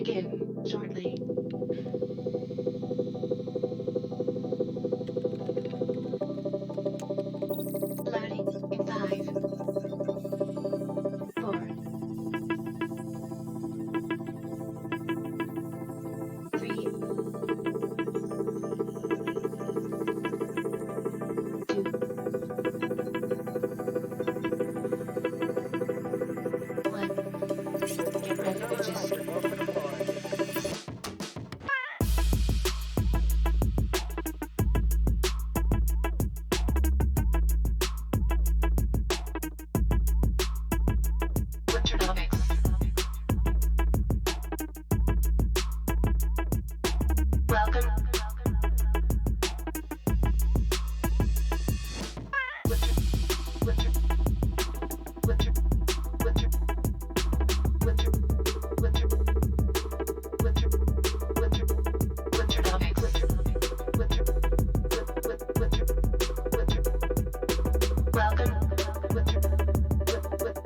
begin shortly. Loading in 5, 4, 3, 2, 1. Get ready, bitches. Winternomics. Welcome. Winter, winter, winter, winter, winter, winter, winter, winter, Winternomics. Winter, winter, winter. Welcome. Winter,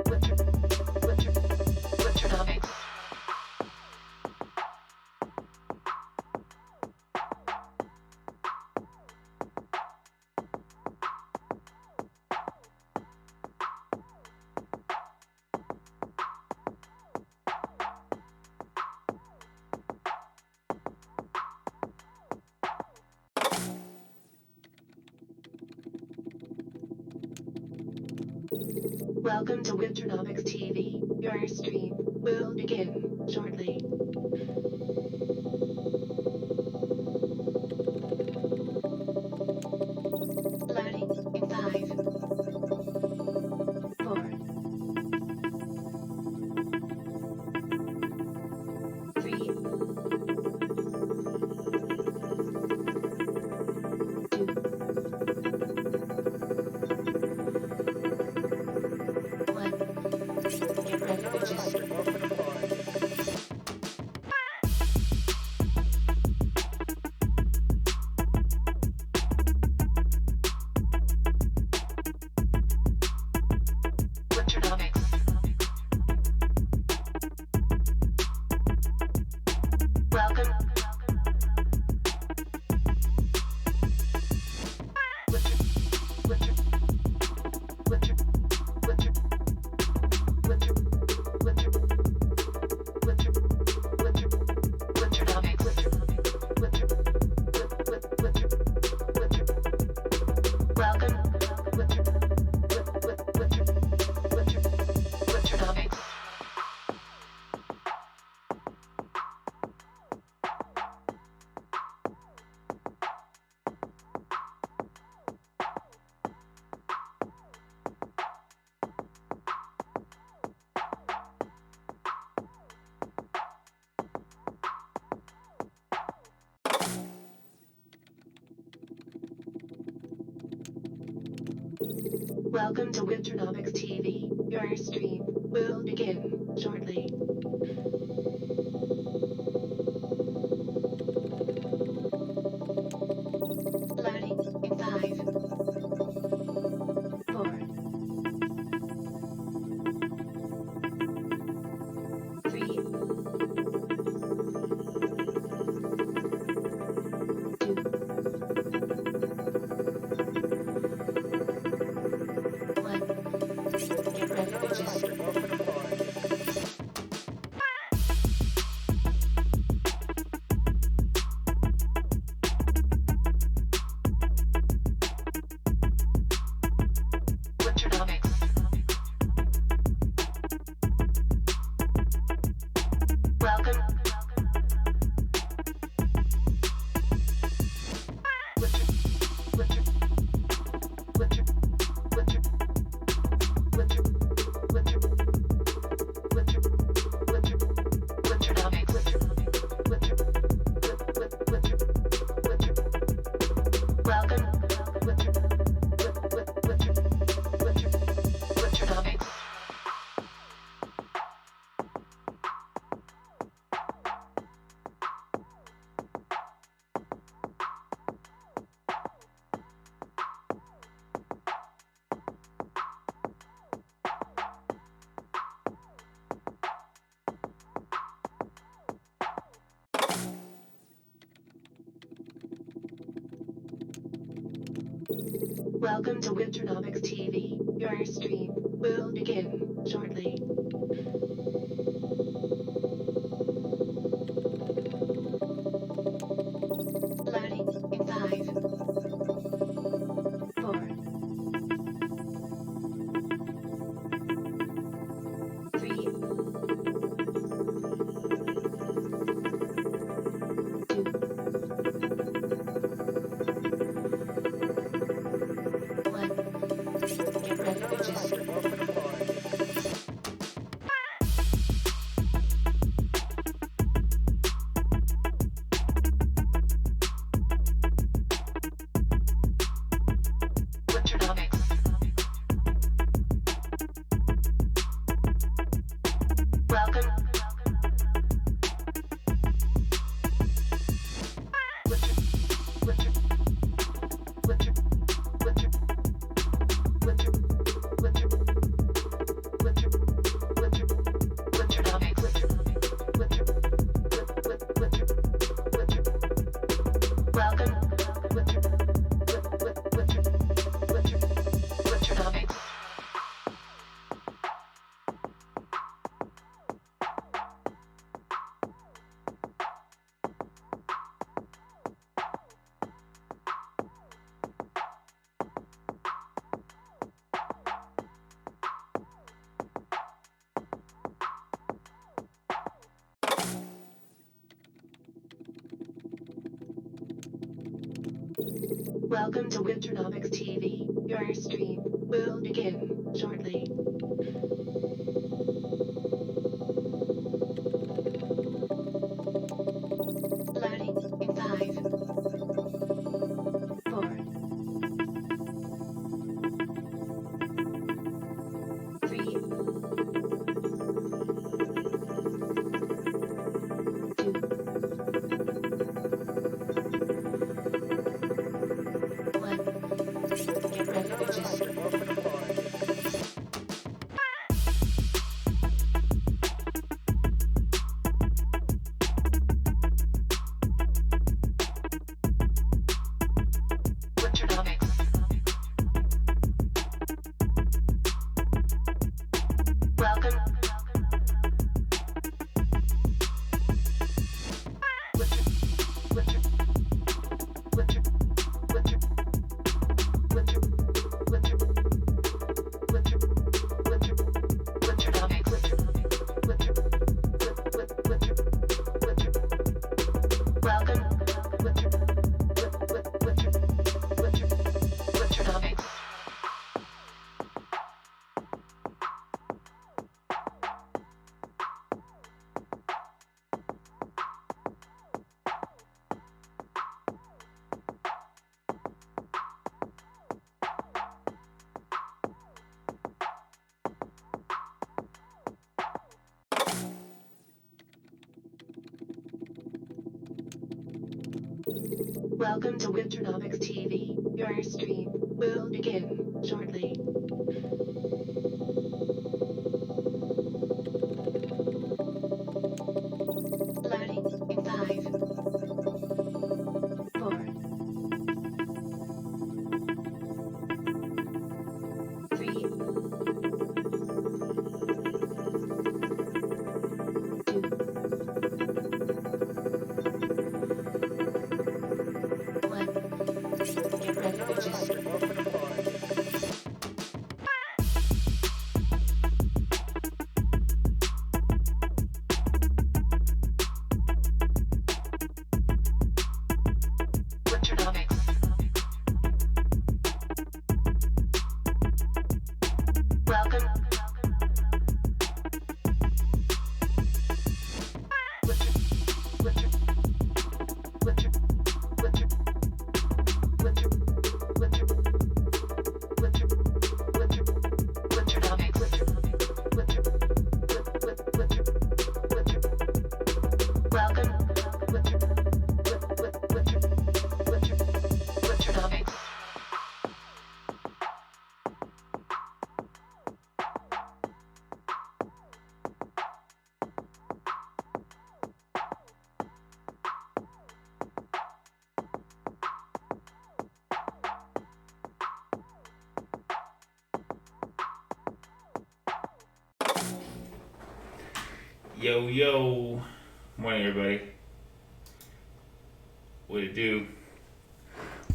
winter, Winternomics. Welcome to Winternomics TV. Your stream will begin shortly. Loading in 5, 4, 3, 2, 1. Get ready, bitches. Winternomics. Welcome. Winter, winter, winter, winter, winter, winter, winter, winter, Winternomics. Winter, winter, winter. Welcome. Winter, winter, winter, Winternomics. Welcome to Winternomics TV. Your stream will begin shortly. Loading in 5, 4, 3, 2, 1. Get ready, bitches. Welcome to Winternomics TV. Your stream will begin shortly. Loading in 5, 4, 3, 2, 1. Get ready to just Winternomics. Welcome. Winter, winter, winter, winter, winter, winter, winter, winter, Winternomics. Winter, winter, winter, winter. Welcome. Winter, winter, winter, Winternomics. Welcome to Winternomics TV. Your stream will begin shortly. Loading in 5, 4, 3, 2, 1. Get ready to just Winternomics. Welcome. Winter, winter, winter, winter, winter, winter, winter, winter, Winternomics. Winter, winter, winter, winter. Welcome. Winter, winter, winter, Winternomics. Welcome to Winternomics TV. Your stream will begin shortly. Loading in 5, 4, 3, 2, 1. Get ready to just Winternomics. Welcome. Winter, winter, winter, winter, winter, winter, winter, winter, Winternomics. Winter, winter, winter, winter. Welcome. Winter, winter, winter, Winternomics. Yo, yo. Morning, everybody. What it do?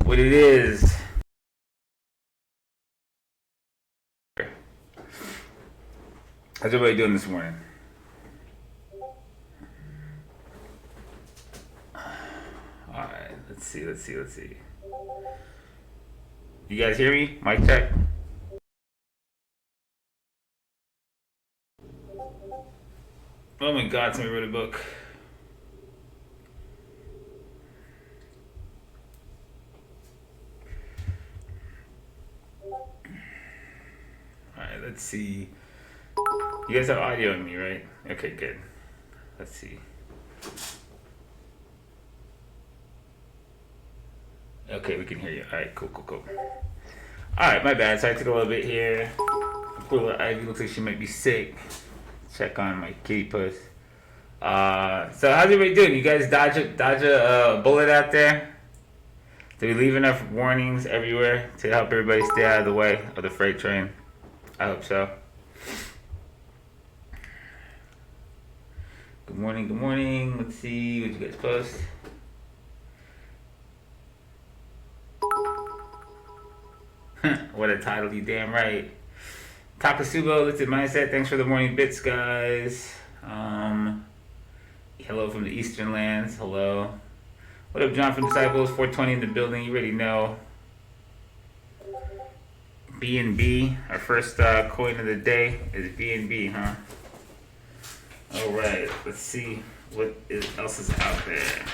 What it is? How's everybody doing this morning? Alright, let's see. You guys hear me? Mic check. Oh my god, somebody wrote a book. Alright, let's see. You guys have audio on me, right? Okay, good. Let's see. Okay, we can hear you. Alright, cool. Alright, my bad. So I took a little bit here. Poor little Ivy looks like she might be sick. Check on my kitty puss. So how's everybody doing? You guys dodge a bullet out there? Do we leave enough warnings everywhere to help everybody stay out of the way of the freight train? I hope so. Good morning. Let's see what you guys post. What a title, you damn right. Takasubo, Listed Mindset, thanks for the morning bits, guys. Hello from the Eastern Lands, hello. What up, John from Disciples, 420 in the building, you already know. BNB, our first coin of the day is BNB, huh? Alright, let's see what else is out there.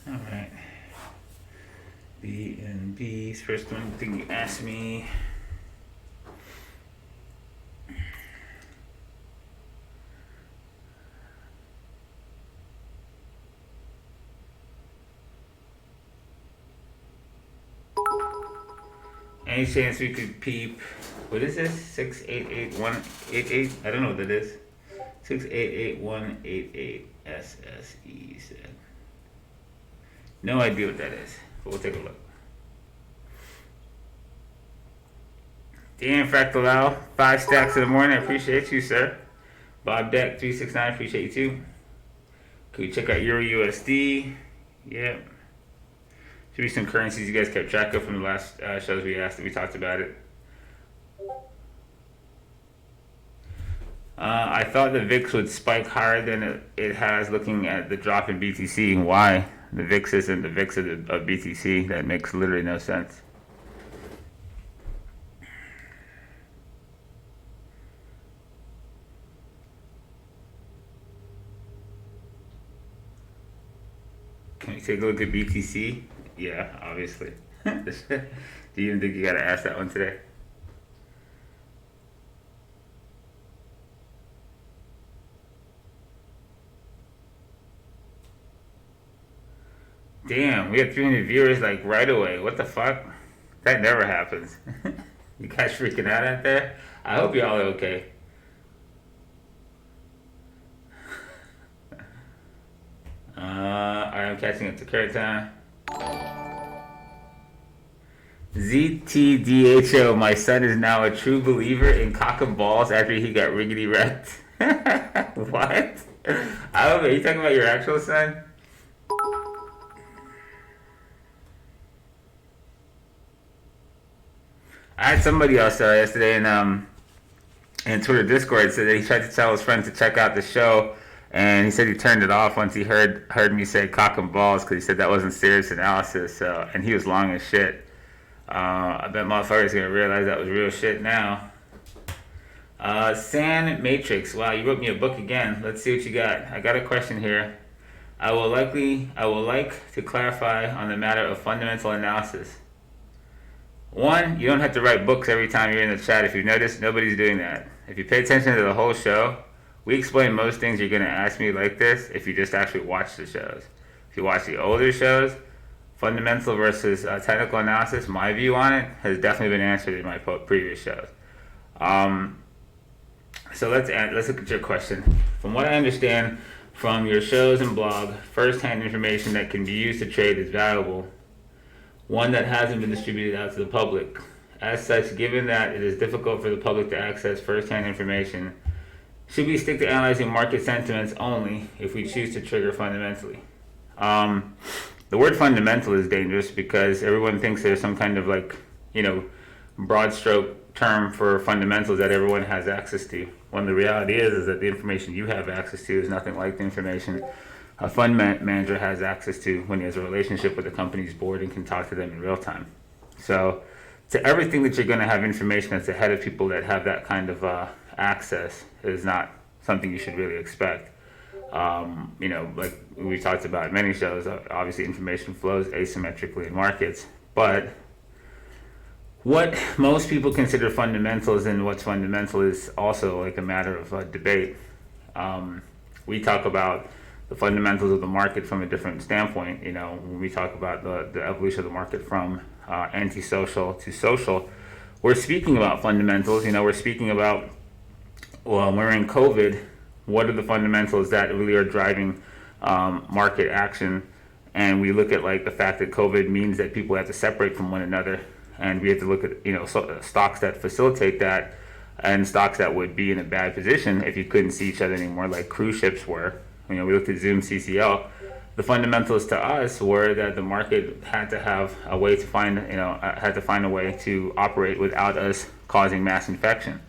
Alright. BNB's first one thing you asked me. Any chance we could peep? What is this? 688-188? I don't know what that is. 688-188 SSE said. No idea what that is, but we'll take a look. Dan Fractal, 5 stacks in the morning. I appreciate you, sir. Bob Deck 369, appreciate you too. Can we check out Euro USD? Yep. Should be some currencies you guys kept track of from the last shows we talked about it. I thought the VIX would spike higher than it has looking at the drop in BTC. Why? The VIX isn't the VIX of BTC. That makes literally no sense. Can we take a look at BTC? Yeah, obviously. Do you even think you gotta ask that one today? Damn, we have 300 viewers like right away. What the fuck? That never happens. You guys freaking out there? I hope y'all are okay. Alright, I'm catching up to current time. ZTDHO, my son is now a true believer in cock and balls after he got riggedy wrecked. What? I don't know, are you talking about your actual son? I had somebody else yesterday in Twitter Discord said that he tried to tell his friend to check out the show, and he said he turned it off once he heard me say cock and balls because he said that wasn't serious analysis. And he was long as shit. I bet motherfuckers gonna realize that was real shit now. San Matrix, wow, you wrote me a book again. Let's see what you got. I got a question here. I will like to clarify on the matter of fundamental analysis. One, you don't have to write books every time you're in the chat. If you've noticed, nobody's doing that. If you pay attention to the whole show, we explain most things you're going to ask me like this if you just actually watch the shows. If you watch the older shows, fundamental versus technical analysis, my view on it has definitely been answered in my previous shows. So let's look at your question. From what I understand from your shows and blog, first-hand information that can be used to trade is valuable, one that hasn't been distributed out to the public. As such, given that it is difficult for the public to access first-hand information, should we stick to analyzing market sentiments only if we choose to trigger fundamentally? The word fundamental is dangerous because everyone thinks there's some kind of broad stroke term for fundamentals that everyone has access to. When the reality is that the information you have access to is nothing like the information a fund manager has access to when he has a relationship with the company's board and can talk to them in real time. So to everything that you're going to have information that's ahead of people that have that kind of access is not something you should really expect. Like we talked about in many shows, obviously information flows asymmetrically in markets, but what most people consider fundamentals and what's fundamental is also like a matter of debate. We talk about the fundamentals of the market from a different standpoint. When we talk about the evolution of the market from antisocial to social, we're speaking about fundamentals. We're speaking about, well, when we're in COVID, what are the fundamentals that really are driving market action? And we look at the fact that COVID means that people have to separate from one another, and we have to look at stocks that facilitate that and stocks that would be in a bad position if you couldn't see each other anymore, like cruise ships were. We looked at Zoom CCL. The fundamentals to us were that the market had to have a way to find a way to operate without us causing mass infection.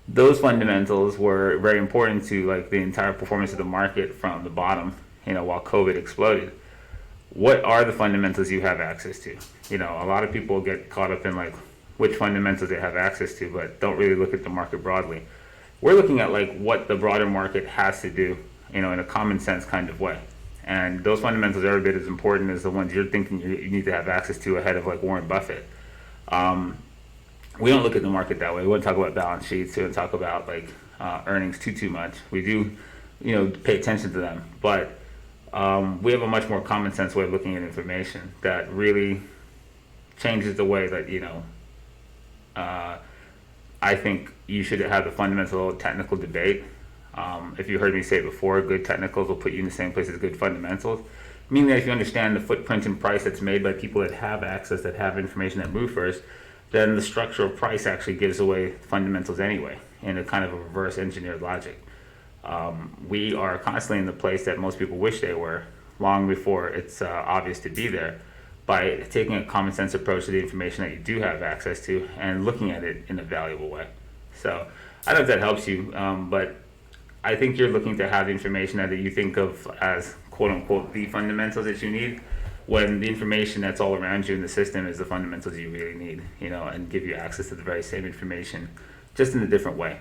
Those fundamentals were very important to the entire performance of the market from the bottom, while COVID exploded. What are the fundamentals you have access to? A lot of people get caught up in which fundamentals they have access to, but don't really look at the market broadly. We're looking at what the broader market has to do, in a common sense kind of way. And those fundamentals are every bit as important as the ones you're thinking you need to have access to ahead of Warren Buffett. We don't look at the market that way. We wouldn't talk about balance sheets. We don't talk about earnings too much. We do, pay attention to them, but we have a much more common sense way of looking at information that really changes the way that I think you should have the fundamental technical debate. If you heard me say it before, good technicals will put you in the same place as good fundamentals. Meaning that if you understand the footprint and price that's made by people that have access, that have information that move first, then the structure of price actually gives away fundamentals anyway, in a kind of a reverse engineered logic. We are constantly in the place that most people wish they were, long before it's obvious to be there, by taking a common sense approach to the information that you do have access to and looking at it in a valuable way. So I don't know if that helps you, but I think you're looking to have the information that you think of as quote unquote the fundamentals that you need, when the information that's all around you in the system is the fundamentals you really need, and give you access to the very same information, just in a different way.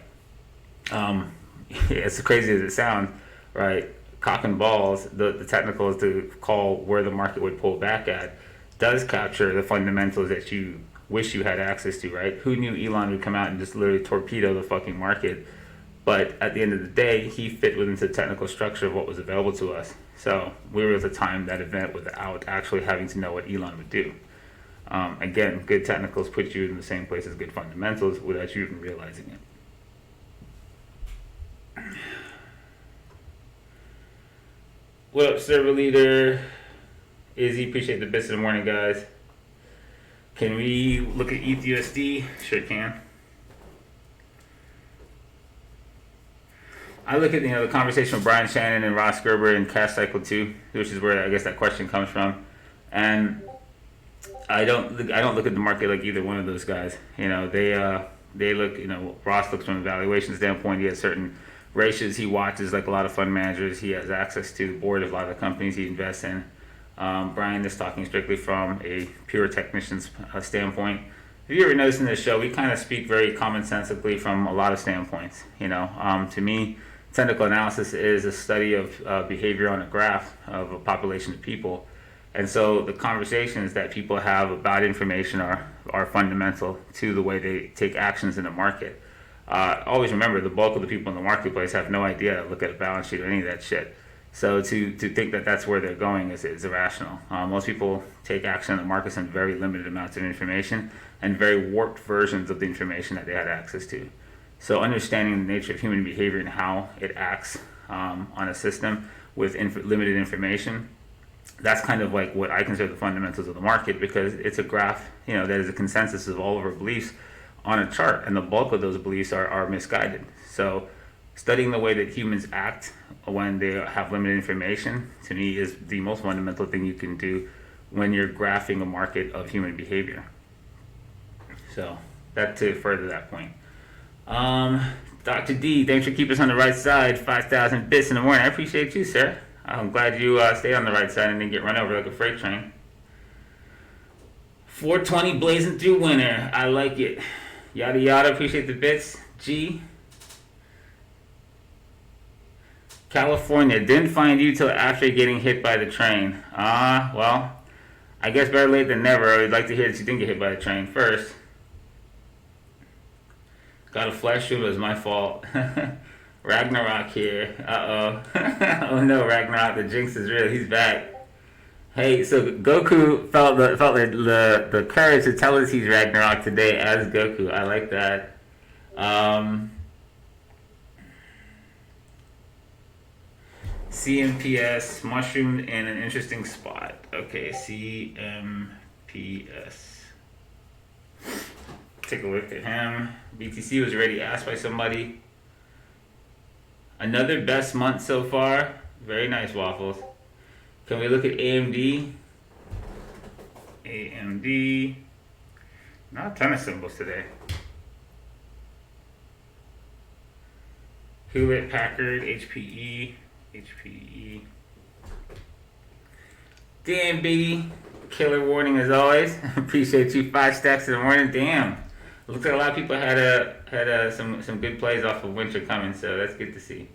As crazy as it sounds, right? Cock and balls, the technicals to call where the market would pull back at, does capture the fundamentals that you wish you had access to, right? Who knew Elon would come out and just literally torpedo the fucking market? But at the end of the day, he fit within the technical structure of what was available to us. So we were able to time that event without actually having to know what Elon would do. Again, good technicals put you in the same place as good fundamentals without you even realizing it. What up, server leader? Izzy, appreciate the bits in the morning, guys. Can we look at ETHUSD? Sure can. I look at the conversation with Brian Shannon and Ross Gerber in Cash Cycle 2, which is where I guess that question comes from, and I don't look at the market like either one of those guys. They look. Ross looks from a valuation standpoint. He has certain ratios he watches, like a lot of fund managers. He has access to the board of a lot of the companies he invests in. Brian is talking strictly from a pure technician's standpoint. If you ever noticed in this show, we kind of speak very commonsensically from a lot of standpoints. To me, technical analysis is a study of behavior on a graph of a population of people. And so the conversations that people have about information are fundamental to the way they take actions in the market. Always remember, the bulk of the people in the marketplace have no idea to look at a balance sheet or any of that shit. So to think that that's where they're going is irrational. Most people take action in the markets on very limited amounts of information and very warped versions of the information that they had access to. So understanding the nature of human behavior and how it acts on a system with limited information, that's kind of like what I consider the fundamentals of the market, because it's a graph, that is a consensus of all of our beliefs on a chart, and the bulk of those beliefs are misguided. So studying the way that humans act when they have limited information, to me, is the most fundamental thing you can do when you're graphing a market of human behavior. So that to further that point. Dr. D, thanks for keeping us on the right side. 5,000 bits in the morning. I appreciate you, sir. I'm glad you stayed on the right side and didn't get run over like a freight train. 420 blazing through winter. I like it. Yada yada. Appreciate the bits. G. California, didn't find you till after getting hit by the train. Well, I guess better late than never. I would like to hear that you didn't get hit by the train first. Got a flash shoot, it was my fault. Ragnarok here. Oh no, Ragnarok, the jinx is real. He's back. Hey, so Goku felt the courage to tell us he's Ragnarok today as Goku. I like that. CMPS, mushroom in an interesting spot. Okay, CMPS. Take a look at him. BTC was already asked by somebody. Another best month so far. Very nice, Waffles. Can we look at AMD? AMD. Not a ton of symbols today. Hewlett Packard, HPE. Damn, Biggie. Killer warning as always. Appreciate you. 5 stacks in the morning. Damn. Looks like a lot of people had some good plays off of winter coming, so that's good to see.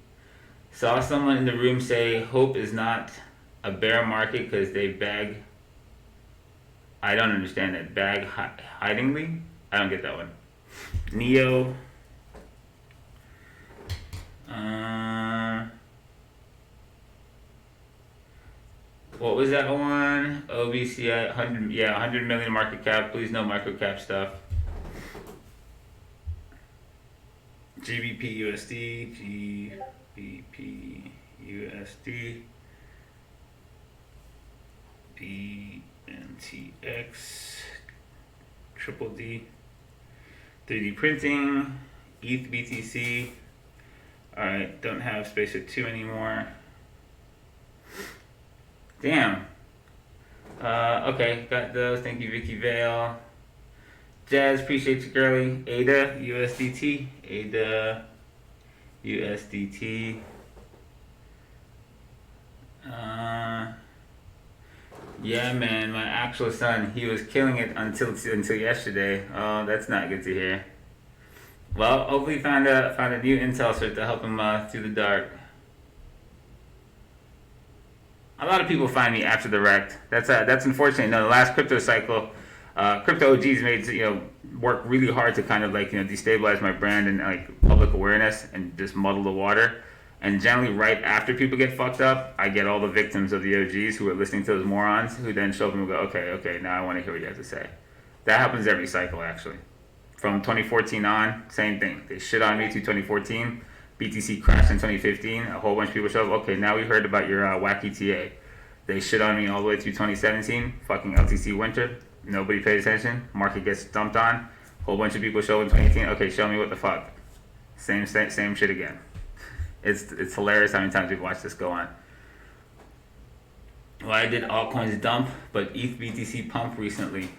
Saw someone in the room say hope is not a bear market because they bag. I don't understand that. Bag hidingly? I don't get that one. Neo. What was that one? OBCI, 100 million market cap. Please no micro cap stuff. GBP USD, GBP USD, BNTX, triple D, 3D printing, ETH BTC. Alright, don't have space for 2 anymore. Damn. Okay, got those. Thank you, Vicky Vale. Jazz, appreciate you, girly. ADA, USDT. ADA, USDT. Yeah, man, my actual son, he was killing it until yesterday. Oh, that's not good to hear. Well, hopefully found a new intel cert to help him through the dark. A lot of people find me after the wreck. That's unfortunate. No, the last crypto cycle, crypto OGs made work really hard to kind of destabilize my brand and public awareness and just muddle the water. And generally, right after people get fucked up, I get all the victims of the OGs who are listening to those morons who then show up and go, okay, now I want to hear what you have to say. That happens every cycle, actually. From 2014 on, same thing. They shit on me to 2014. BTC crashed in 2015. A whole bunch of people show up. Okay, now we heard about your wacky TA. They shit on me all the way through 2017. Fucking LTC winter. Nobody paid attention. Market gets dumped on. A whole bunch of people show up in 2018. Okay, show me what the fuck. Same shit again. It's hilarious how many times we've watched this go on. Well, I did altcoins dump, but ETH BTC pump recently.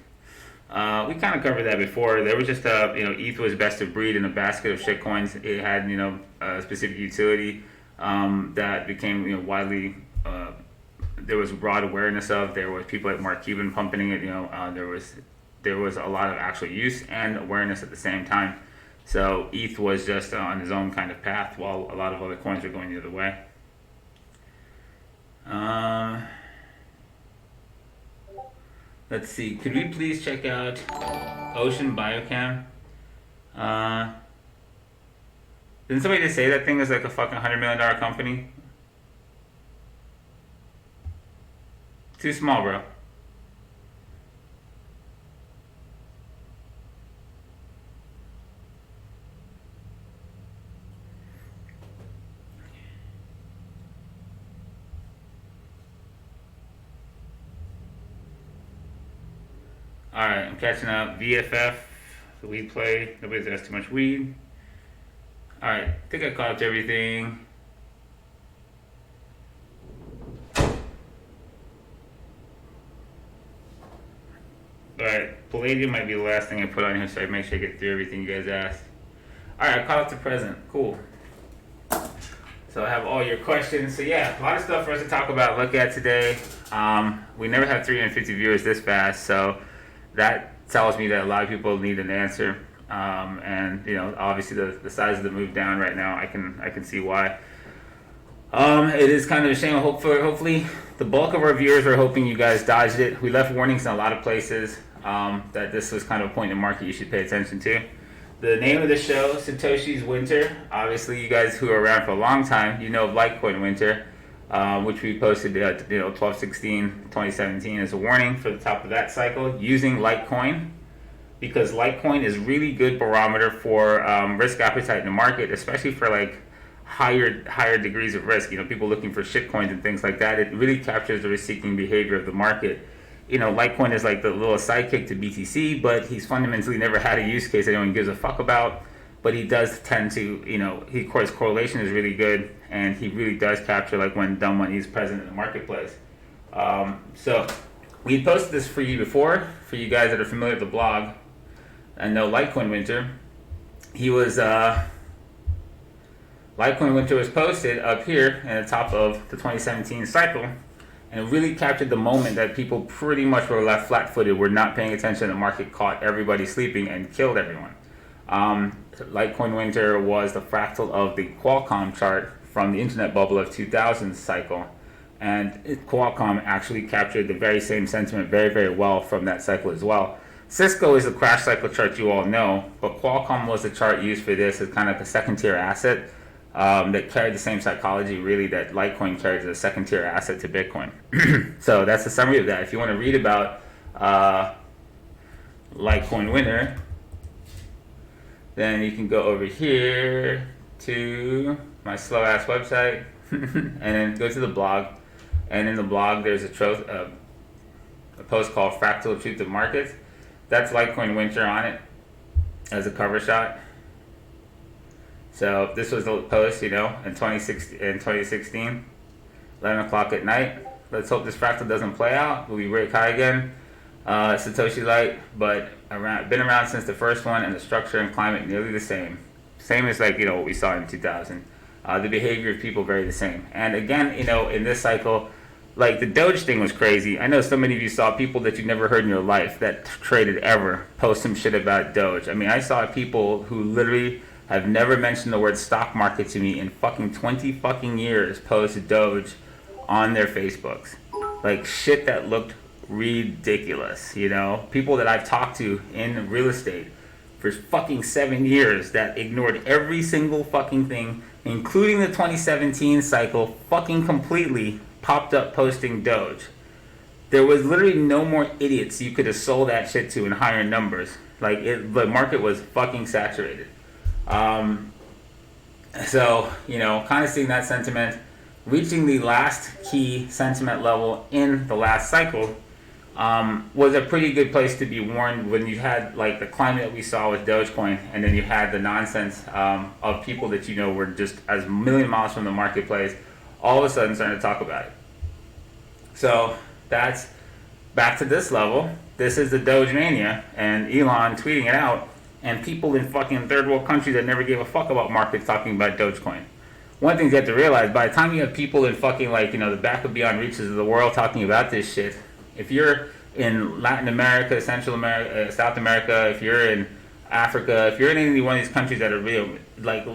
We kind of covered that before. There was just ETH was best of breed in a basket of shitcoins. It had a specific utility that became widely. There was broad awareness of. There was people like Mark Cuban pumping it. There was a lot of actual use and awareness at the same time. So ETH was just on his own kind of path, while a lot of other coins were going the other way. Let's see. Could we please check out Ocean Biochem? Didn't somebody just say that thing is like a fucking $100 million company? Too small, bro. Alright, I'm catching up. VFF, the weed play. Nobody's asked too much weed. Alright, I think I caught up to everything. Alright, Palladium might be the last thing I put on here, so I make sure I get through everything you guys asked. Alright, I caught up to present. Cool. So I have all your questions. So yeah, a lot of stuff for us to talk about, look at today. We never had 350 viewers this fast, so that tells me that a lot of people need an answer. And you know, obviously the size of the move down right now, I can see why. It is kind of a shame. Hopefully, the bulk of our viewers are hoping you guys dodged it. We left warnings in a lot of places that this was kind of a point in the market you should pay attention to. The name of the show, Satoshi's Winter. Obviously, you guys who are around for a long time, you know of Litecoin Winter, which we posted 12/16/2017 as a warning for the top of that cycle using Litecoin, because Litecoin is really good barometer for risk appetite in the market, especially for like higher degrees of risk. You know, people looking for shitcoins and things like that. It really captures the risk-seeking behavior of the market. You know, Litecoin is like the little sidekick to BTC, but he's fundamentally never had a use case anyone gives a fuck about. But he does tend to, you know, his correlation is really good, and he really does capture like when dumb money is present in the marketplace. So we posted this for you before, for you guys that are familiar with the blog and know Litecoin Winter. He was Litecoin Winter was posted up here in the top of the 2017 cycle, and it really captured the moment that people pretty much were left flat-footed, were not paying attention. The market caught everybody sleeping and killed everyone. Litecoin Winter was the fractal of the Qualcomm chart from the internet bubble of 2000 cycle, and Qualcomm actually captured the very same sentiment very, very well from that cycle as well. Cisco is the crash cycle chart you all know, but Qualcomm was the chart used for this as kind of a second-tier asset that carried the same psychology, really, that Litecoin carries as a second-tier asset to Bitcoin. So that's the summary of that. If you want to read about Litecoin Winter, then you can go over here to my slow-ass website and then go to the blog. And in the blog, there's a post called Fractal Truth of Markets. That's Litecoin Winter on it as a cover shot. So this was the post, you know, in 2016, 11 o'clock at night. Let's hope this fractal doesn't play out. We'll be break high again. Satoshi Light, but been around since the first one, and the structure and climate nearly the same. Same as like, you know, what we saw in 2000. The behavior of people very the same. And again, you know, in this cycle, like the Doge thing was crazy. I know so many of you saw people that you've never heard in your life that traded ever post some shit about Doge. I mean, I saw people who literally have never mentioned the word stock market to me in fucking 20 fucking years post Doge on their Facebooks. Like shit that looked ridiculous, you know? People that I've talked to in real estate for fucking 7 years that ignored every single fucking thing, including the 2017 cycle, fucking completely popped up posting Doge. There was literally no more idiots you could have sold that shit to in higher numbers. Like the market was fucking saturated. So, you know, kind of seeing that sentiment, reaching the last key sentiment level in the last cycle, was a pretty good place to be warned when you had like the climate that we saw with Dogecoin, and then you had the nonsense of people that you know were just as a million miles from the marketplace, all of a sudden starting to talk about it. So that's back to this level. This is the Doge mania, and Elon tweeting it out, and people in fucking third world countries that never gave a fuck about markets talking about Dogecoin. One thing you have to realize, by the time you have people in fucking like, you know, the back of beyond reaches of the world talking about this shit, if you're in Latin America, Central America, South America, if you're in Africa, if you're in any one of these countries that are real, like,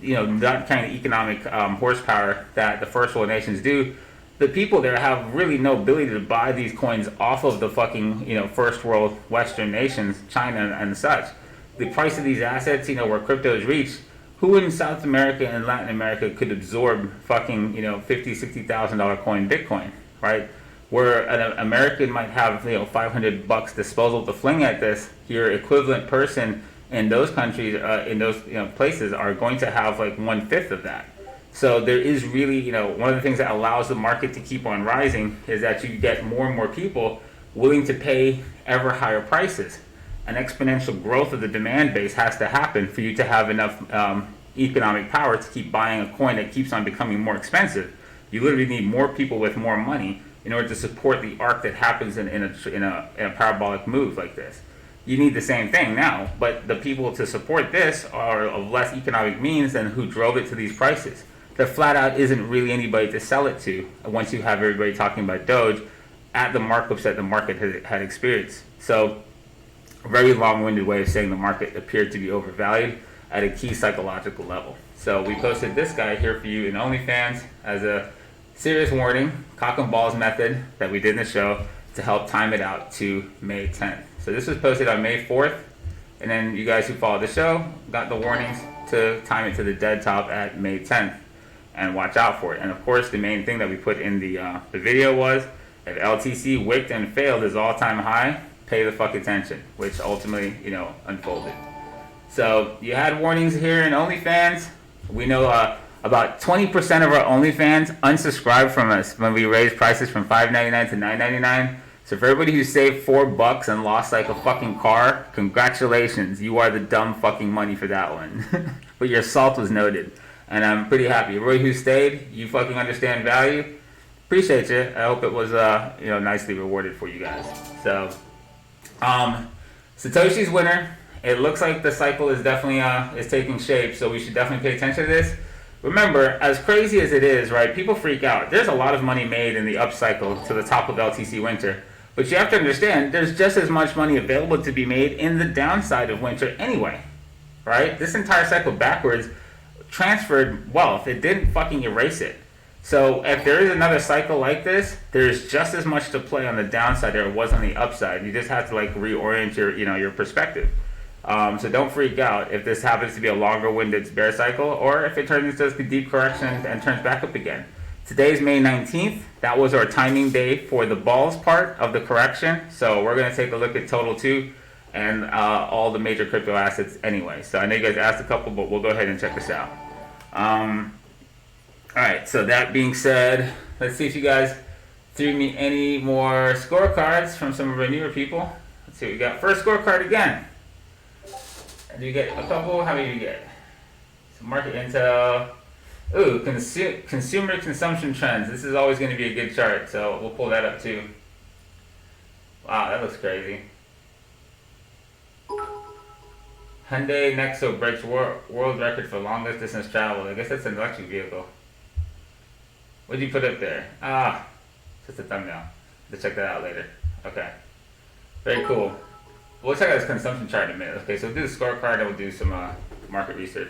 you know, not kind of economic horsepower that the first world nations do, the people there have really no ability to buy these coins off of the fucking, you know, first world Western nations, China and such. The price of these assets, you know, where crypto is reached, who in South America and Latin America could absorb fucking, you know, $50,000, $60,000 coin Bitcoin, right? Where an American might have, you know, $500 disposable to fling at this, your equivalent person in those countries, in those, you know, places, are going to have like 1/5 of that. So there is really, you know, one of the things that allows the market to keep on rising is that you get more and more people willing to pay ever higher prices. An exponential growth of the demand base has to happen for you to have enough economic power to keep buying a coin that keeps on becoming more expensive. You literally need more people with more money in order to support the arc that happens in a parabolic move like this. You need the same thing now, but the people to support this are of less economic means than who drove it to these prices. There flat out isn't really anybody to sell it to once you have everybody talking about Doge at the markups that the market had experienced. So, a very long-winded way of saying the market appeared to be overvalued at a key psychological level. So we posted this guy here for you in OnlyFans as a serious warning, cock and balls method that we did in the show to help time it out to May 10th. So this was posted on May 4th, and then you guys who followed the show got the warnings to time it to the dead top at May 10th, and watch out for it. And of course, the main thing that we put in the video was, if LTC wicked and failed his all-time high, pay the fuck attention, which ultimately, you know, unfolded. So you had warnings here in OnlyFans. We know about 20% of our OnlyFans unsubscribed from us when we raised prices from $5.99 to $9.99. So for everybody who saved $4 and lost like a fucking car, congratulations, you are the dumb fucking money for that one. But your salt was noted, and I'm pretty happy. Everybody who stayed, you fucking understand value. Appreciate you. I hope it was you know, nicely rewarded for you guys. So Satoshi's winner. It looks like the cycle is definitely is taking shape, so we should definitely pay attention to this. Remember, as crazy as it is, right, people freak out. There's a lot of money made in the upcycle to the top of LTC Winter. But you have to understand, there's just as much money available to be made in the downside of Winter anyway, right? This entire cycle backwards transferred wealth. It didn't fucking erase it. So if there is another cycle like this, there's just as much to play on the downside there was on the upside. You just have to like reorient your, you know, your perspective. So don't freak out if this happens to be a longer-winded bear cycle, or if it turns into a deep correction and turns back up again. Today's May 19th. That was our timing day for the balls part of the correction. So we're going to take a look at Total 2 and all the major crypto assets anyway. So I know you guys asked a couple, but we'll go ahead and check this out. Alright, so that being said, let's see if you guys threw me any more scorecards from some of our newer people. Let's see what we got. First scorecard again. Do you get a couple? How many do you get? So market intel. Ooh, consumer consumption trends. This is always going to be a good chart, so we'll pull that up too. Wow, that looks crazy. Hyundai Nexo breaks world record for longest distance travel. I guess that's an electric vehicle. What did you put up there? Ah, just a thumbnail. Let's check that out later. Okay. Very cool. We'll check out this consumption chart in a minute. Okay, so we'll do the scorecard and we'll do some market research.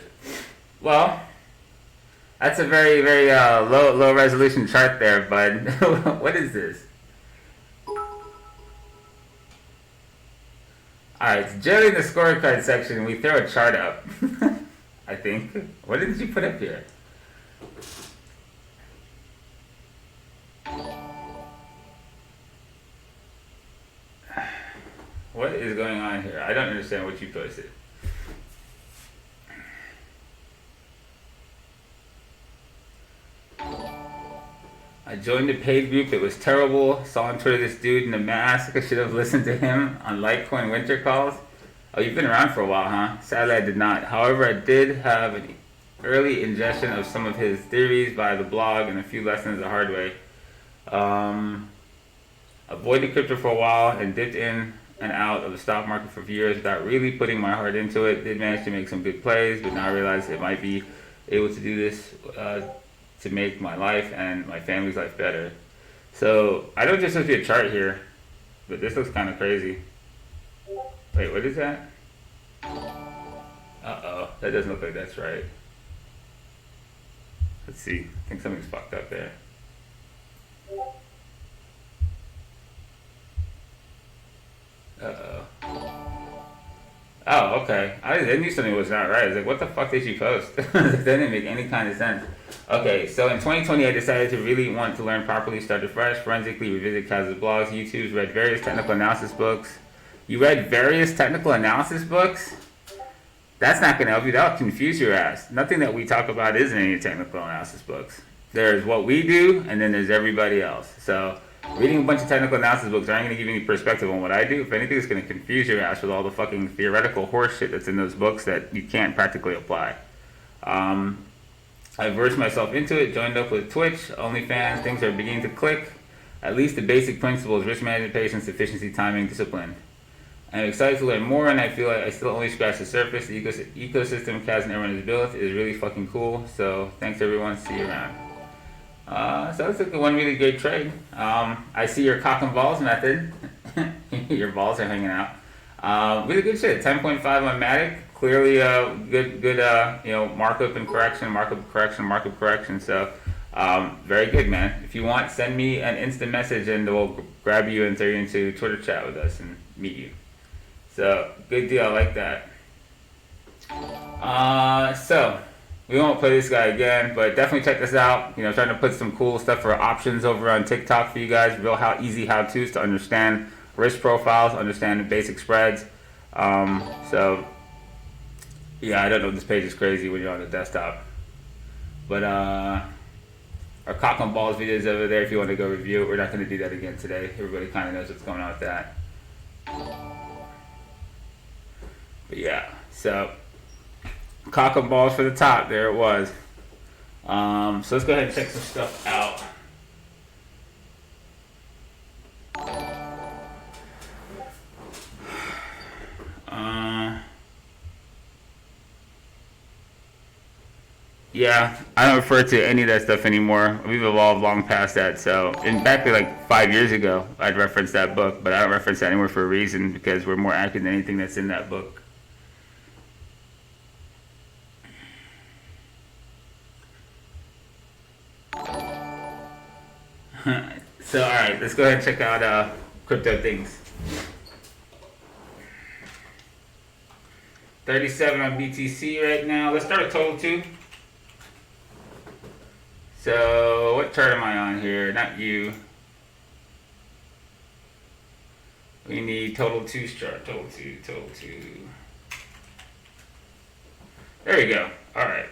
Well, that's a very, very low resolution chart there, bud. What is this? Alright, generally in the scorecard section, we throw a chart up. I think. What did you put up here? What is going on here? I don't understand what you posted. I joined a paid group. It was terrible. Saw on Twitter this dude in a mask. I should have listened to him on Litecoin winter calls. Oh, you've been around for a while, huh? Sadly, I did not. However, I did have an early ingestion of some of his theories by the blog and a few lessons the hard way. Avoided crypto for a while and dipped in and out of the stock market for years without really putting my heart into it. Did manage to make some good plays, but now I realize it might be able to do this to make my life and my family's life better. So I don't just see a chart here, but this looks kind of crazy. Wait, what is that? Uh-oh, that doesn't look like that's right. Let's see. I think something's fucked up there. Uh-oh. Oh, okay. I knew something was not right. I was like, what the fuck did you post? That didn't make any kind of sense. Okay, so in 2020, I decided to really want to learn properly, start afresh, forensically revisit Kaz's blogs, YouTube's, read various technical analysis books. You read various technical analysis books? That's not going to help you. That'll confuse your ass. Nothing that we talk about is in any technical analysis books. There's what we do, and then there's everybody else. So reading a bunch of technical analysis books aren't going to give you any perspective on what I do. If anything, it's going to confuse your ass with all the fucking theoretical horseshit that's in those books that you can't practically apply. I versed myself into it, joined up with Twitch, OnlyFans. Things are beginning to click. At least the basic principles: risk management, patience, efficiency, timing, discipline. I'm excited to learn more, and I feel like I still only scratched the surface. The ecosystem Kaz and everyone has built is really fucking cool. So thanks everyone. See you around. So that's like one really great trade. I see your cock and balls method. Your balls are hanging out. Really good shit. 10.5 on Matic. Clearly, good. Markup and correction, markup correction. So, very good, man. If you want, send me an instant message, and we'll grab you and throw you into Twitter chat with us and meet you. So, good deal. I like that. So we won't play this guy again, but definitely check this out. Trying to put some cool stuff for options over on TikTok for you guys. Real easy how-tos to understand risk profiles, understand basic spreads. So yeah, I don't know. This page is crazy when you're on the desktop, but our cock and balls videos over there. If you want to go review it, we're not going to do that again today. Everybody kind of knows what's going on with that. But yeah, so cock and balls for the top. There it was. So let's go ahead and check some stuff out. Yeah, I don't refer to any of that stuff anymore. We've evolved long past that. So, back like 5 years ago, I'd reference that book, but I don't reference that anymore for a reason, because we're more accurate than anything that's in that book. So, alright, let's go ahead and check out crypto things. 37 on BTC right now. Let's start at total 2. So, what chart am I on here? Not you. We need total 2's chart. Total 2. There we go. Alright.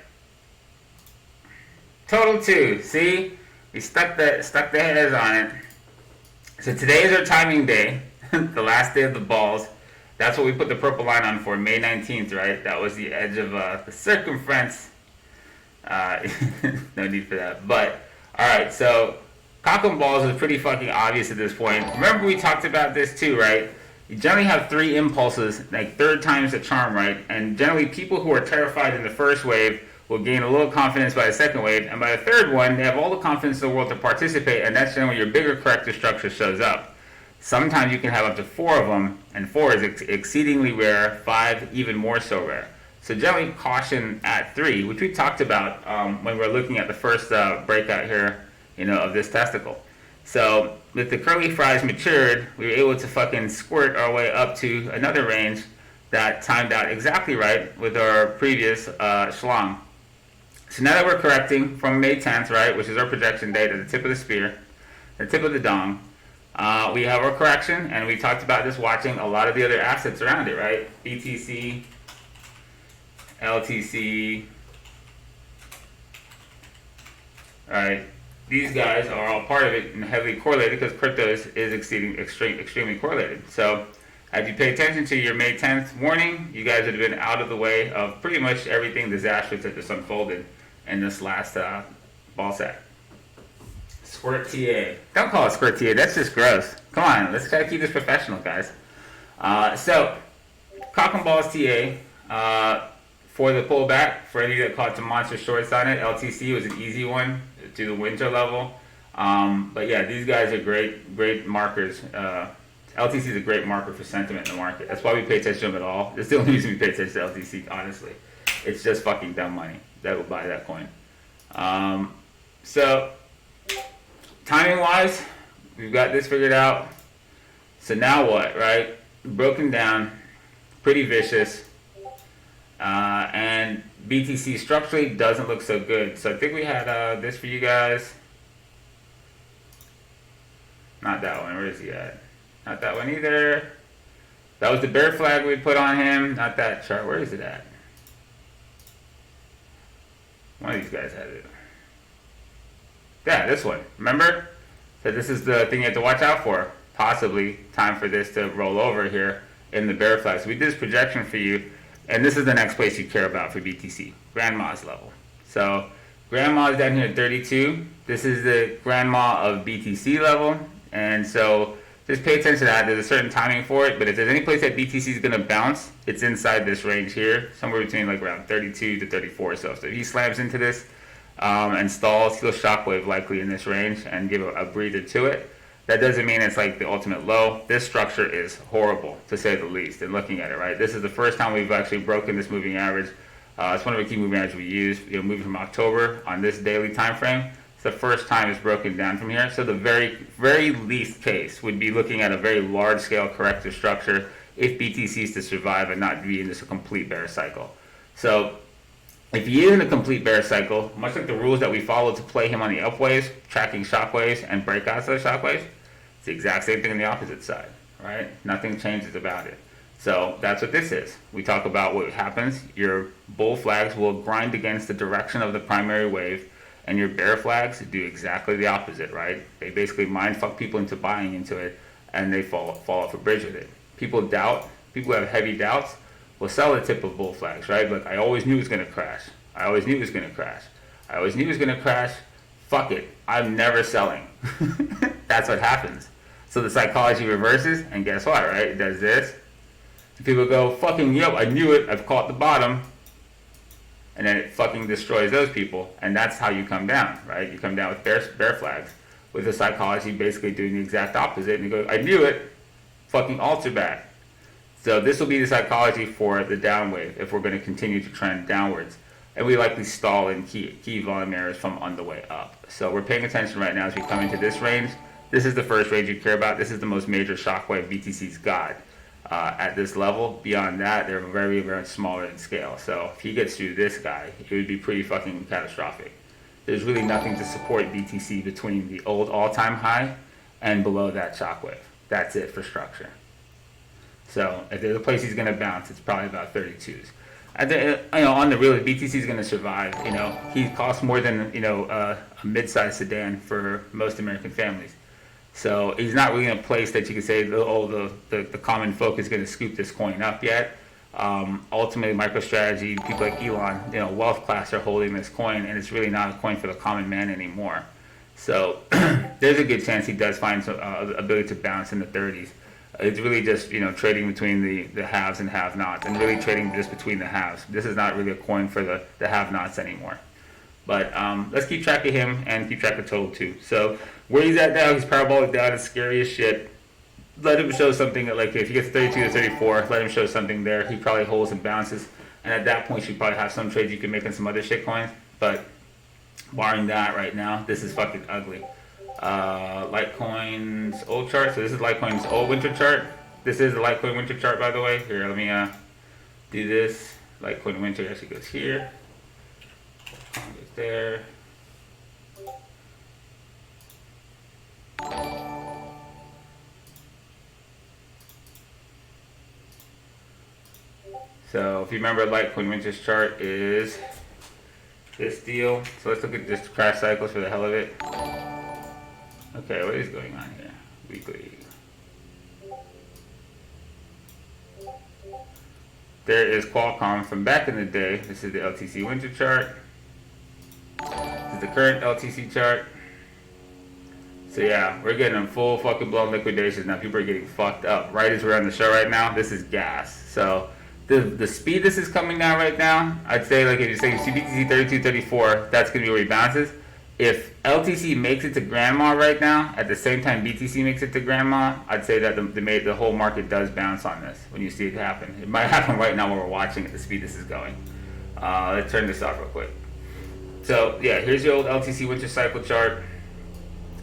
Total 2. See? We stuck the heads on it. So today is our timing day. The last day of the balls. That's what we put the purple line on for, May 19th, right? That was the edge of the circumference. No need for that. But, alright, so cock and balls is pretty fucking obvious at this point. Remember we talked about this too, right? You generally have 3 impulses, like third time's the charm, right? And generally people who are terrified in the first wave will gain a little confidence by the second wave, and by the third one, they have all the confidence in the world to participate, and that's generally your bigger corrective structure shows up. Sometimes you can have up to 4 of them, and 4 is exceedingly rare, 5 even more so rare. So generally caution at 3, which we talked about when we were looking at the first breakout here, of this testicle. So with the curly fries matured, we were able to fucking squirt our way up to another range that timed out exactly right with our previous schlong. So now that we're correcting from May 10th, right, which is our projection date at the tip of the spear, the tip of the dong, we have our correction, and we talked about this watching a lot of the other assets around it, right? BTC, LTC, right? These guys are all part of it and heavily correlated because crypto is extremely correlated. So as you pay attention to your May 10th warning, you guys would have been out of the way of pretty much everything disastrous that just unfolded in this last ball sack. Squirt TA. Don't call it squirt TA. That's just gross. Come on, let's try to keep this professional, guys. So, cock and balls TA for the pullback. For any that caught some monster shorts on it, LTC was an easy one to the winter level. But yeah, these guys are great markers. LTC is a great marker for sentiment in the market. That's why we pay attention to them at all. That's the only reason we pay attention to LTC, honestly. It's just fucking dumb money that will buy that coin. So, timing-wise, we've got this figured out. So now what, right? Broken down. pretty vicious. And BTC structurally doesn't look so good. So I think we had this for you guys. Not that one. Where is he at? Not that one either. That was the bear flag we put on him. Not that chart. Where is it at? One of these guys had it. Yeah, this one. Remember? So this is the thing you have to watch out for. Possibly time for this to roll over here in the bear flag. So we did this projection for you. And this is the next place you care about for BTC. Grandma's level. So Grandma's down here at 32. This is the Grandma of BTC level. And so just pay attention to that. There's a certain timing for it, but if there's any place that BTC is going to bounce, it's inside this range here, somewhere between like around 32 to 34 or so. So if he slams into this and stalls, he'll shockwave likely in this range and give a breather to it. That doesn't mean it's like the ultimate low. This structure is horrible, to say the least, and looking at it, right? This is the first time we've actually broken this moving average. It's one of the key moving averages we use, moving from October on this daily time frame. It's the first time it's broken down from here. So the very, very least case would be looking at a very large-scale corrective structure if BTC is to survive and not be in just a complete bear cycle. So if he is in a complete bear cycle, much like the rules that we follow to play him on the upwaves, tracking shockwaves and breakouts of shockwaves, it's the exact same thing on the opposite side, right? Nothing changes about it. So that's what this is. We talk about what happens. Your bull flags will grind against the direction of the primary wave, and your bear flags do exactly the opposite, right? They basically mind fuck people into buying into it, and they fall off a bridge with it. People doubt, people have heavy doubts, will sell the tip of bull flags, right? Like, I always knew it was going to crash. I always knew it was going to crash. I always knew it was going to crash. Fuck it. I'm never selling. That's what happens. So the psychology reverses, and guess what, right? It does this. People go, fucking, yep, I knew it. I've caught the bottom. And then it fucking destroys those people. And that's how you come down, right? You come down with bear flags. With the psychology basically doing the exact opposite. And you go, I knew it. Fucking alter back. So this will be the psychology for the down wave if we're going to continue to trend downwards. And we likely stall in key volume areas from on the way up. So we're paying attention right now as we come into this range. This is the first range you care about. This is the most major shockwave BTC's got at this level. Beyond that, they're very, very smaller in scale. So if he gets through this guy, it would be pretty fucking catastrophic. There's really nothing to support BTC between the old all-time high and below that shockwave. That's it for structure. So if there's a place he's going to bounce, it's probably about 32s. I think, on the real, BTC is going to survive. He costs more than a mid-sized sedan for most American families. So he's not really in a place that you can say, the common folk is going to scoop this coin up yet. Ultimately, MicroStrategy, people like Elon, wealth class are holding this coin, and it's really not a coin for the common man anymore. So there's a good chance he does find some ability to bounce in the 30s. It's really just, trading between the haves and have-nots, and really trading just between the haves. This is not really a coin for the have-nots anymore. But let's keep track of him and keep track of total too. So where he's at now, he's parabolic down. It's scary as shit. Let him show something, like if he gets 32 to 34, let him show something there. He probably holds and bounces. And at that point, you probably have some trades you can make in some other shit coins. But barring that right now, this is fucking ugly. Litecoin's old chart. So this is Litecoin's old winter chart. This is the Litecoin winter chart, by the way. Here, let me do this. Litecoin winter actually goes here. Goes there. So if you remember, Litecoin winter's chart is this deal. So let's look at just crash cycles for the hell of it. Okay, what is going on here? Weekly. There is Qualcomm from back in the day. This is the LTC winter chart. This is the current LTC chart. So yeah, we're getting in full fucking blown liquidations now. People are getting fucked up. Right as we're on the show right now, this is gas. So the speed this is coming down right now, I'd say, like, if you say CBTC 32, 34, that's going to be where he bounces. If LTC makes it to grandma right now, at the same time BTC makes it to grandma, I'd say that the whole market does bounce on this when you see it happen. It might happen right now when we're watching at the speed this is going. Let's turn this off real quick. So yeah, here's your old LTC winter cycle chart,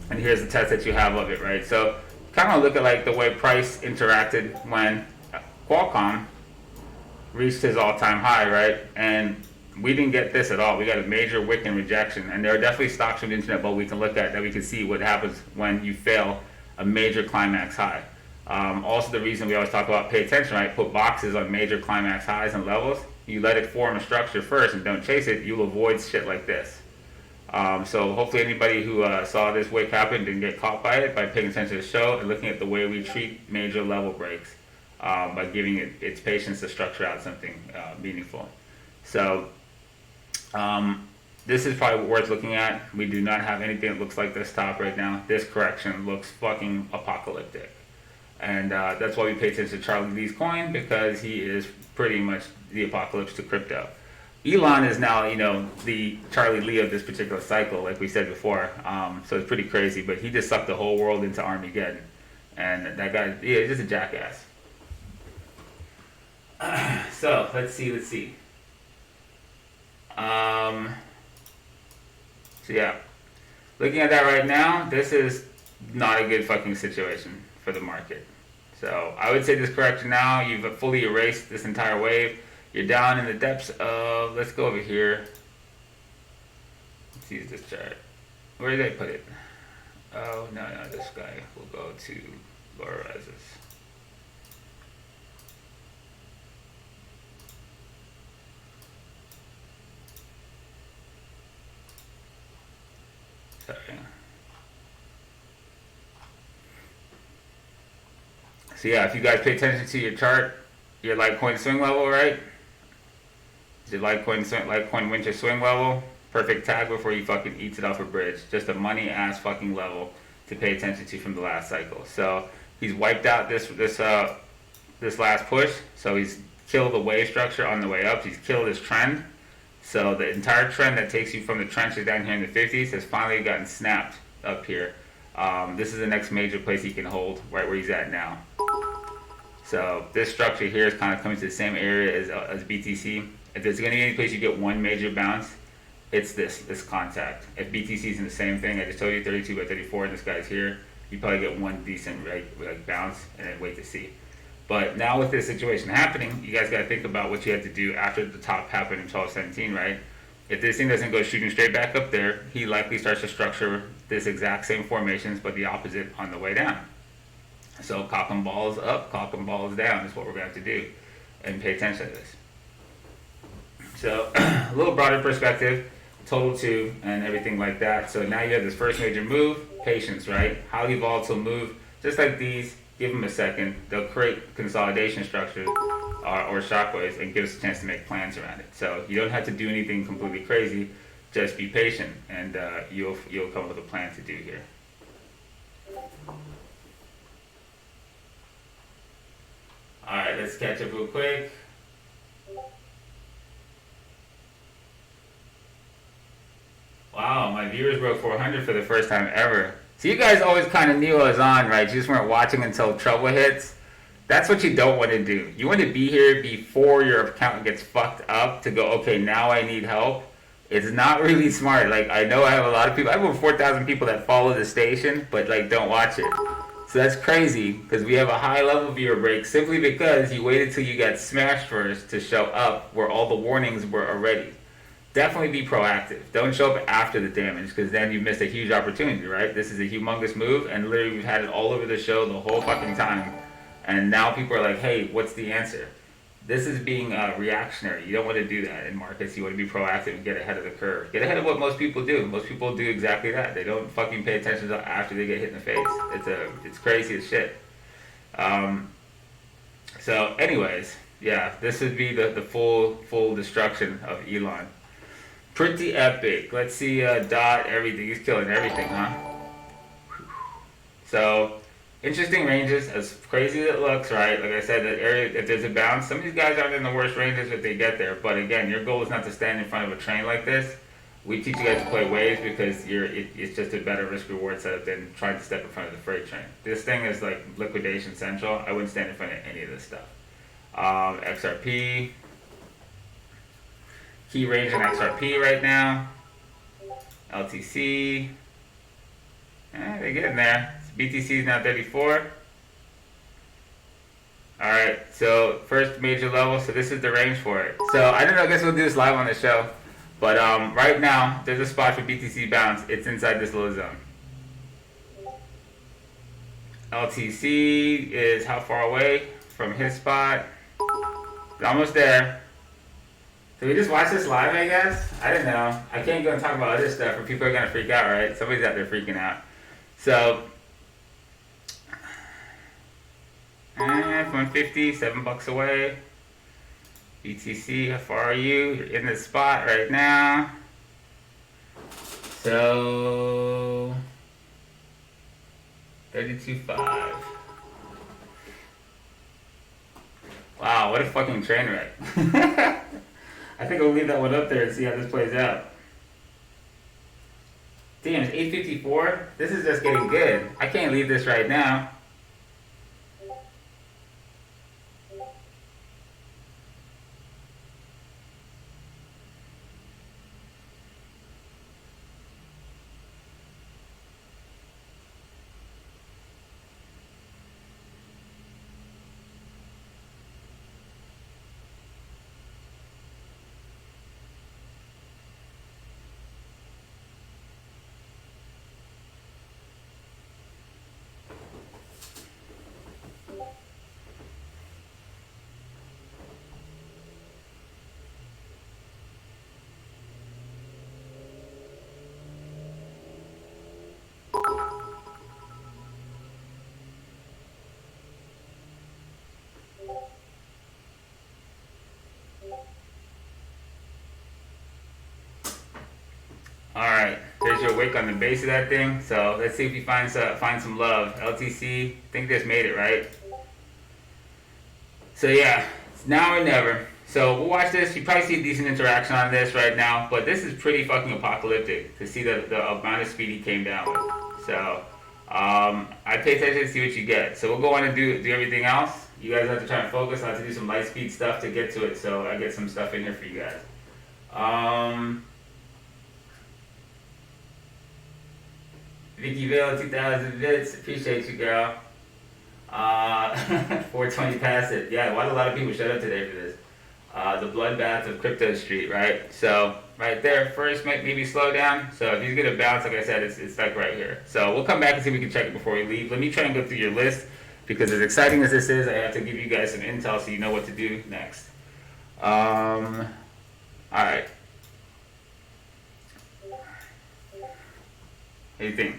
and here's the test that you have of it, right? So kind of look at like the way price interacted when Qualcomm reached his all-time high, right? And we didn't get this at all. We got a major wick and rejection. And there are definitely stocks from the internet bubble we can look at that we can see what happens when you fail a major climax high. Also, the reason we always talk about pay attention, right? Put boxes on major climax highs and levels. You let it form a structure first and don't chase it, you'll avoid shit like this. So hopefully anybody who saw this wick happen didn't get caught by it by paying attention to the show and looking at the way we treat major level breaks by giving it its patience to structure out something meaningful. So this is probably worth looking at. We do not have anything that looks like this top right now. This correction looks fucking apocalyptic. And that's why we pay attention to Charlie Lee's coin, because he is pretty much the apocalypse to crypto. Elon is now, the Charlie Lee of this particular cycle, like we said before. So it's pretty crazy, but he just sucked the whole world into Armageddon. And that guy, he's just a jackass. So, let's see. So yeah, looking at that right now, this is not a good fucking situation for the market. So I would say this correction now, you've fully erased this entire wave. You're down in the depths of, let's go over here. Let's use this chart. Where did I put it? Oh, no, this guy. We'll go to lower rises. Sorry. So yeah, if you guys pay attention to your chart, your Litecoin swing level, right? Is your Litecoin winter swing level? Perfect tag before he fucking eats it off a bridge. Just a money ass fucking level to pay attention to from the last cycle. So he's wiped out this last push. So he's killed the wave structure on the way up. He's killed his trend. So the entire trend that takes you from the trenches down here in the 50s has finally gotten snapped up here. This is the next major place he can hold, right where he's at now. So this structure here is kind of coming to the same area as BTC. If there's going to be any place you get one major bounce, it's this contact. If BTC is in the same thing, I just told you 32 by 34, and this guy's here, you probably get one decent bounce and then wait to see. But now with this situation happening, you guys got to think about what you had to do after the top happened in 1217, right? If this thing doesn't go shooting straight back up there, he likely starts to structure this exact same formations, but the opposite on the way down. So cock and balls up, cock and balls down is what we're going to have to do, and pay attention to this. So a little broader perspective, total 2 and everything like that. So now you have this first major move, patience, right? Highly volatile move, just like these. Give them a second. They'll create consolidation structures or shockwaves and give us a chance to make plans around it. So you don't have to do anything completely crazy. Just be patient, and you'll come up with a plan to do here. All right, let's catch up real quick. Wow, my viewers broke 400 for the first time ever. So you guys always kind of knew I was on, right? You just weren't watching until trouble hits. That's what you don't want to do. You want to be here before your account gets fucked up to go, okay, now I need help. It's not really smart. Like, I know I have a lot of people. I have over 4,000 people that follow the station, but, don't watch it. So that's crazy, because we have a high level viewer break simply because you waited till you got smashed first to show up where all the warnings were already. Definitely be proactive. Don't show up after the damage, because then you missed a huge opportunity, right? This is a humongous move, and literally we've had it all over the show the whole fucking time. And now people are like, hey, what's the answer? This is being reactionary. You don't want to do that in markets. You want to be proactive and get ahead of the curve. Get ahead of what most people do. Most people do exactly that. They don't fucking pay attention until after they get hit in the face. It's crazy as shit. So anyways, yeah, this would be the full destruction of Elon. Pretty epic. Let's see Dot, everything. He's killing everything, huh? So, interesting ranges, as crazy as it looks, right? Like I said, that area, if there's a bounce, some of these guys aren't in the worst ranges if they get there. But again, your goal is not to stand in front of a train like this. We teach you guys to play waves because it's just a better risk-reward setup than trying to step in front of the freight train. This thing is like liquidation central. I wouldn't stand in front of any of this stuff. XRP. Key range in XRP right now. LTC. They're getting there. BTC is now 34. Alright, so first major level, so this is the range for it. So I don't know, I guess we'll do this live on the show. But right now, there's a spot for BTC bounce. It's inside this little zone. LTC is how far away from his spot? It's almost there. So we just watch this live, I guess? I don't know. I can't go and talk about other stuff or people are going to freak out, right? Somebody's out there freaking out. So, 150, $7 away. BTC, how far are you? You're in the spot right now. So, 32.5. Wow, what a fucking train wreck. I think I'll leave that one up there and see how this plays out. Damn, it's 8:54? This is just getting good. I can't leave this right now. Alright, there's your wick on the base of that thing. So let's see if you find some love. LTC, I think this made it, right? So yeah, it's now or never. So we'll watch this. You probably see a decent interaction on this right now, but this is pretty fucking apocalyptic to see the amount of speed he came down with. So I pay attention to see what you get. So we'll go on and do everything else. You guys have to try and focus. I have to do some light speed stuff to get to it, so I get some stuff in here for you guys. Vicky Vale, 2,000 bits. Appreciate you, girl. 420 past it. Yeah, why did a lot of people shut up today for this? The bloodbath of Crypto Street, right? So, right there, first maybe slow down. So, if he's going to bounce, like I said, it's like right here. So, we'll come back and see if we can check it before we leave. Let me try and go through your list, because as exciting as this is, I have to give you guys some intel so you know what to do next. Alright. What do you think?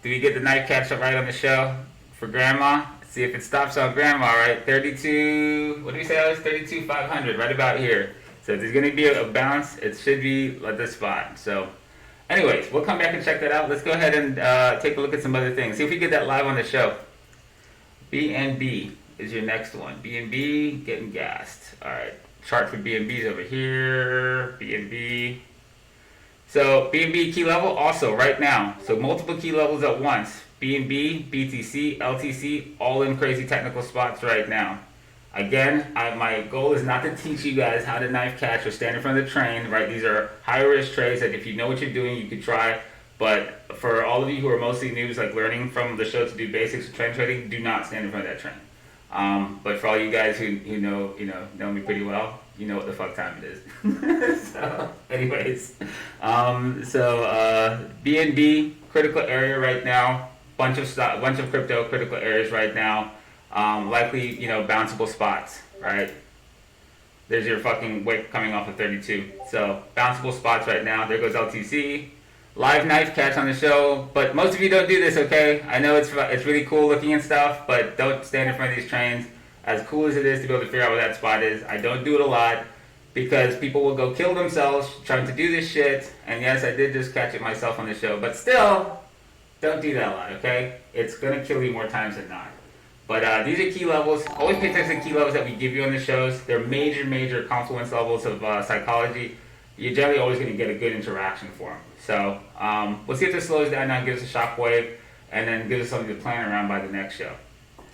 Do we get the knife catch up right on the show for Grandma? Let's see if it stops on Grandma, right? 32, what did we say that was? 32,500, right about here. So if there's going to be a bounce, it should be at this spot. So anyways, we'll come back and check that out. Let's go ahead and take a look at some other things. See if we get that live on the show. BNB is your next one. BNB getting gassed. All right, chart for BNB's over here. BNB. So BNB key level also right now. So multiple key levels at once. BNB, BTC, LTC, all in crazy technical spots right now. Again, my goal is not to teach you guys how to knife catch or stand in front of the train, right? These are high risk trades that if you know what you're doing, you could try. But for all of you who are mostly noobs, like learning from the show to do basics of trend trading, do not stand in front of that train. But for all you guys who know me pretty well, you know what the fuck time it is. So, anyways, BNB critical area right now. Bunch of crypto critical areas right now. Likely, bounceable spots, right? There's your fucking wick coming off of 32. So bounceable spots right now. There goes LTC. Live knife catch on the show, but most of you don't do this, okay? I know it's really cool looking and stuff, but don't stand in front of these trains. As cool as it is to be able to figure out where that spot is, I don't do it a lot because people will go kill themselves trying to do this shit. And yes, I did just catch it myself on the show, but still, don't do that a lot, okay? It's gonna kill you more times than not. But these are key levels. Always pay attention to key levels that we give you on the shows. They're major confluence levels of psychology. You're generally always going to get a good interaction for them. So we'll see if this slows down now and gives us a shockwave, and then gives us something to plan around by the next show.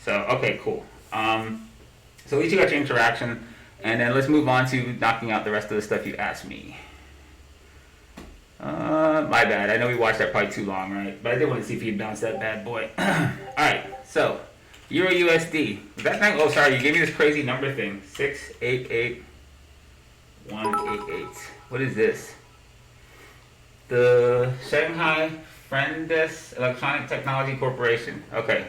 So, okay, cool. So at least you got your interaction, and then let's move on to knocking out the rest of the stuff you asked me. My bad. I know we watched that probably too long, right? But I did want to see if he'd bounce that bad boy. Alright, so Euro USD. Was that thing? Oh, sorry. You gave me this crazy number thing. 688188. What is this? The Shanghai Friendes Electronic Technology Corporation. Okay.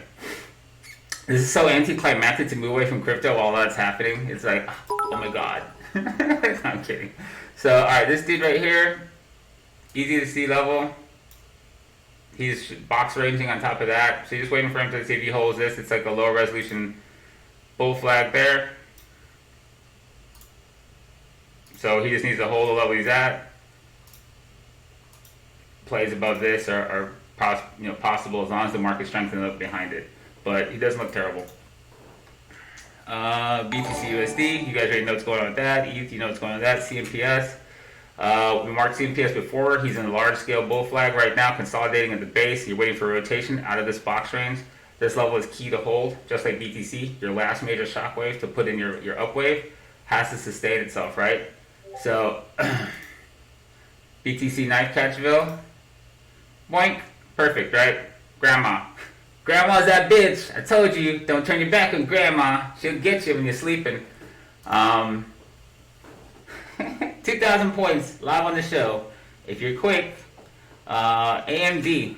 This is so anticlimactic to move away from crypto while that's happening. It's like, oh my god. I'm kidding. So, alright, this dude right here, easy to see level. He's box ranging on top of that. So you're just waiting for him to see if he holds this. It's like a lower resolution bull flag there. So he just needs to hold the level he's at. Plays above this are possible as long as the market strengthens up behind it. But he doesn't look terrible. BTC USD, you guys already know what's going on with that. ETH, you know what's going on with that. CMPS. We marked CMPS before. He's in a large scale bull flag right now, consolidating at the base. You're waiting for rotation out of this box range. This level is key to hold, just like BTC. Your last major shock wave to put in your up wave has to sustain itself, right? So, BTC knife catchville. Boink. Perfect, right? Grandma. Grandma's that bitch. I told you, don't turn your back on grandma. She'll get you when you're sleeping. 2,000 points live on the show. If you're quick, AMD.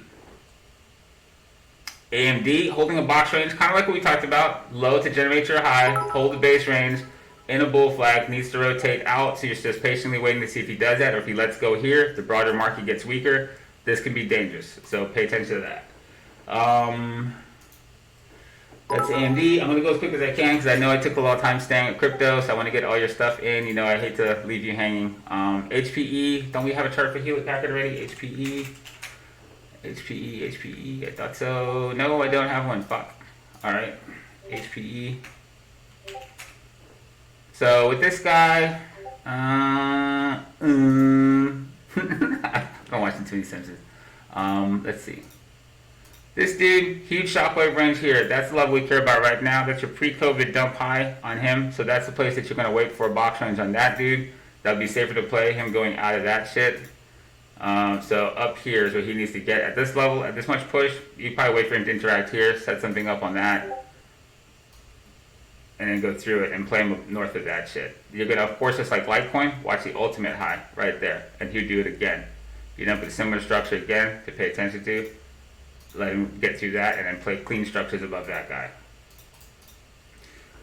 AMD holding a box range, kind of like what we talked about. Low to generate your high, hold the base range in a bull flag, needs to rotate out. So you're just patiently waiting to see if he does that, or if he lets go here, the broader market gets weaker. This can be dangerous. So pay attention to that. That's AMD. I'm going to go as quick as I can because I know I took a lot of time staying at crypto, so I want to get all your stuff in. You know, I hate to leave you hanging. HPE. Don't we have a chart for Hewlett Packard already? HPE. I thought so. No, I don't have one. Fuck. Alright. HPE. So with this guy, I've been watching too many Simpsons. Let's see. This dude, huge shockwave range here. That's the level we care about right now. That's your pre-COVID dump high on him. So that's the place that you're going to wait for a box range on that dude. That would be safer to play him going out of that shit. So up here is where he needs to get. At this level, at this much push, you probably wait for him to interact here, set something up on that, and then go through it and play him north of that shit. You're going to, of course, just like Litecoin, watch the ultimate high right there. And he'll do it again. You end up with a similar structure again to pay attention to. Let him get through that and then play clean structures above that guy.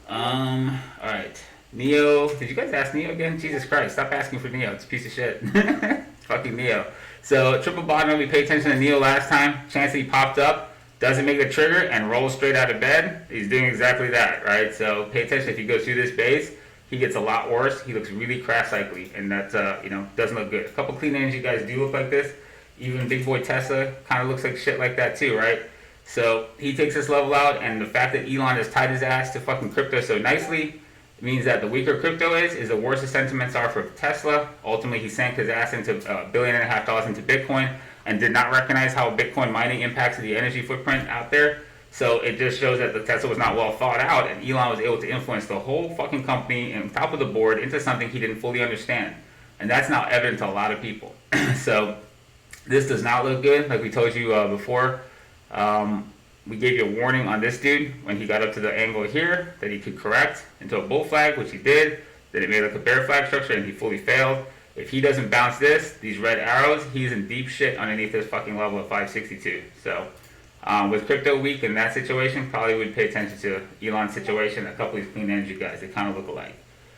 Alright. Neo. Did you guys ask Neo again? Jesus Christ, stop asking for Neo. It's a piece of shit. It's fucking Neo. So, triple bottom, we paid attention to Neo last time. Chance that he popped up, doesn't make the trigger, and rolls straight out of bed. He's doing exactly that, right? So, pay attention. If he goes through this base, he gets a lot worse. He looks really crash cycly, and that, doesn't look good. A couple clean energy guys do look like this. Even Big Boy Tesla kind of looks like shit like that too, right? So he takes this level out, and the fact that Elon has tied his ass to fucking crypto so nicely means that the weaker crypto is the worse the sentiments are for Tesla. Ultimately, he sank his ass into $1.5 billion into Bitcoin and did not recognize how Bitcoin mining impacts the energy footprint out there. So it just shows that the Tesla was not well thought out, and Elon was able to influence the whole fucking company and top of the board into something he didn't fully understand. And that's now evident to a lot of people. So this does not look good, like we told you before. We gave you a warning on this dude when he got up to the angle here that he could correct into a bull flag, which he did. Then it made like a bear flag structure, and he fully failed. If he doesn't bounce these red arrows, he's in deep shit underneath this fucking level of 562. So with crypto week in that situation, probably would pay attention to Elon's situation. A couple of these clean energy guys, they kind of look alike.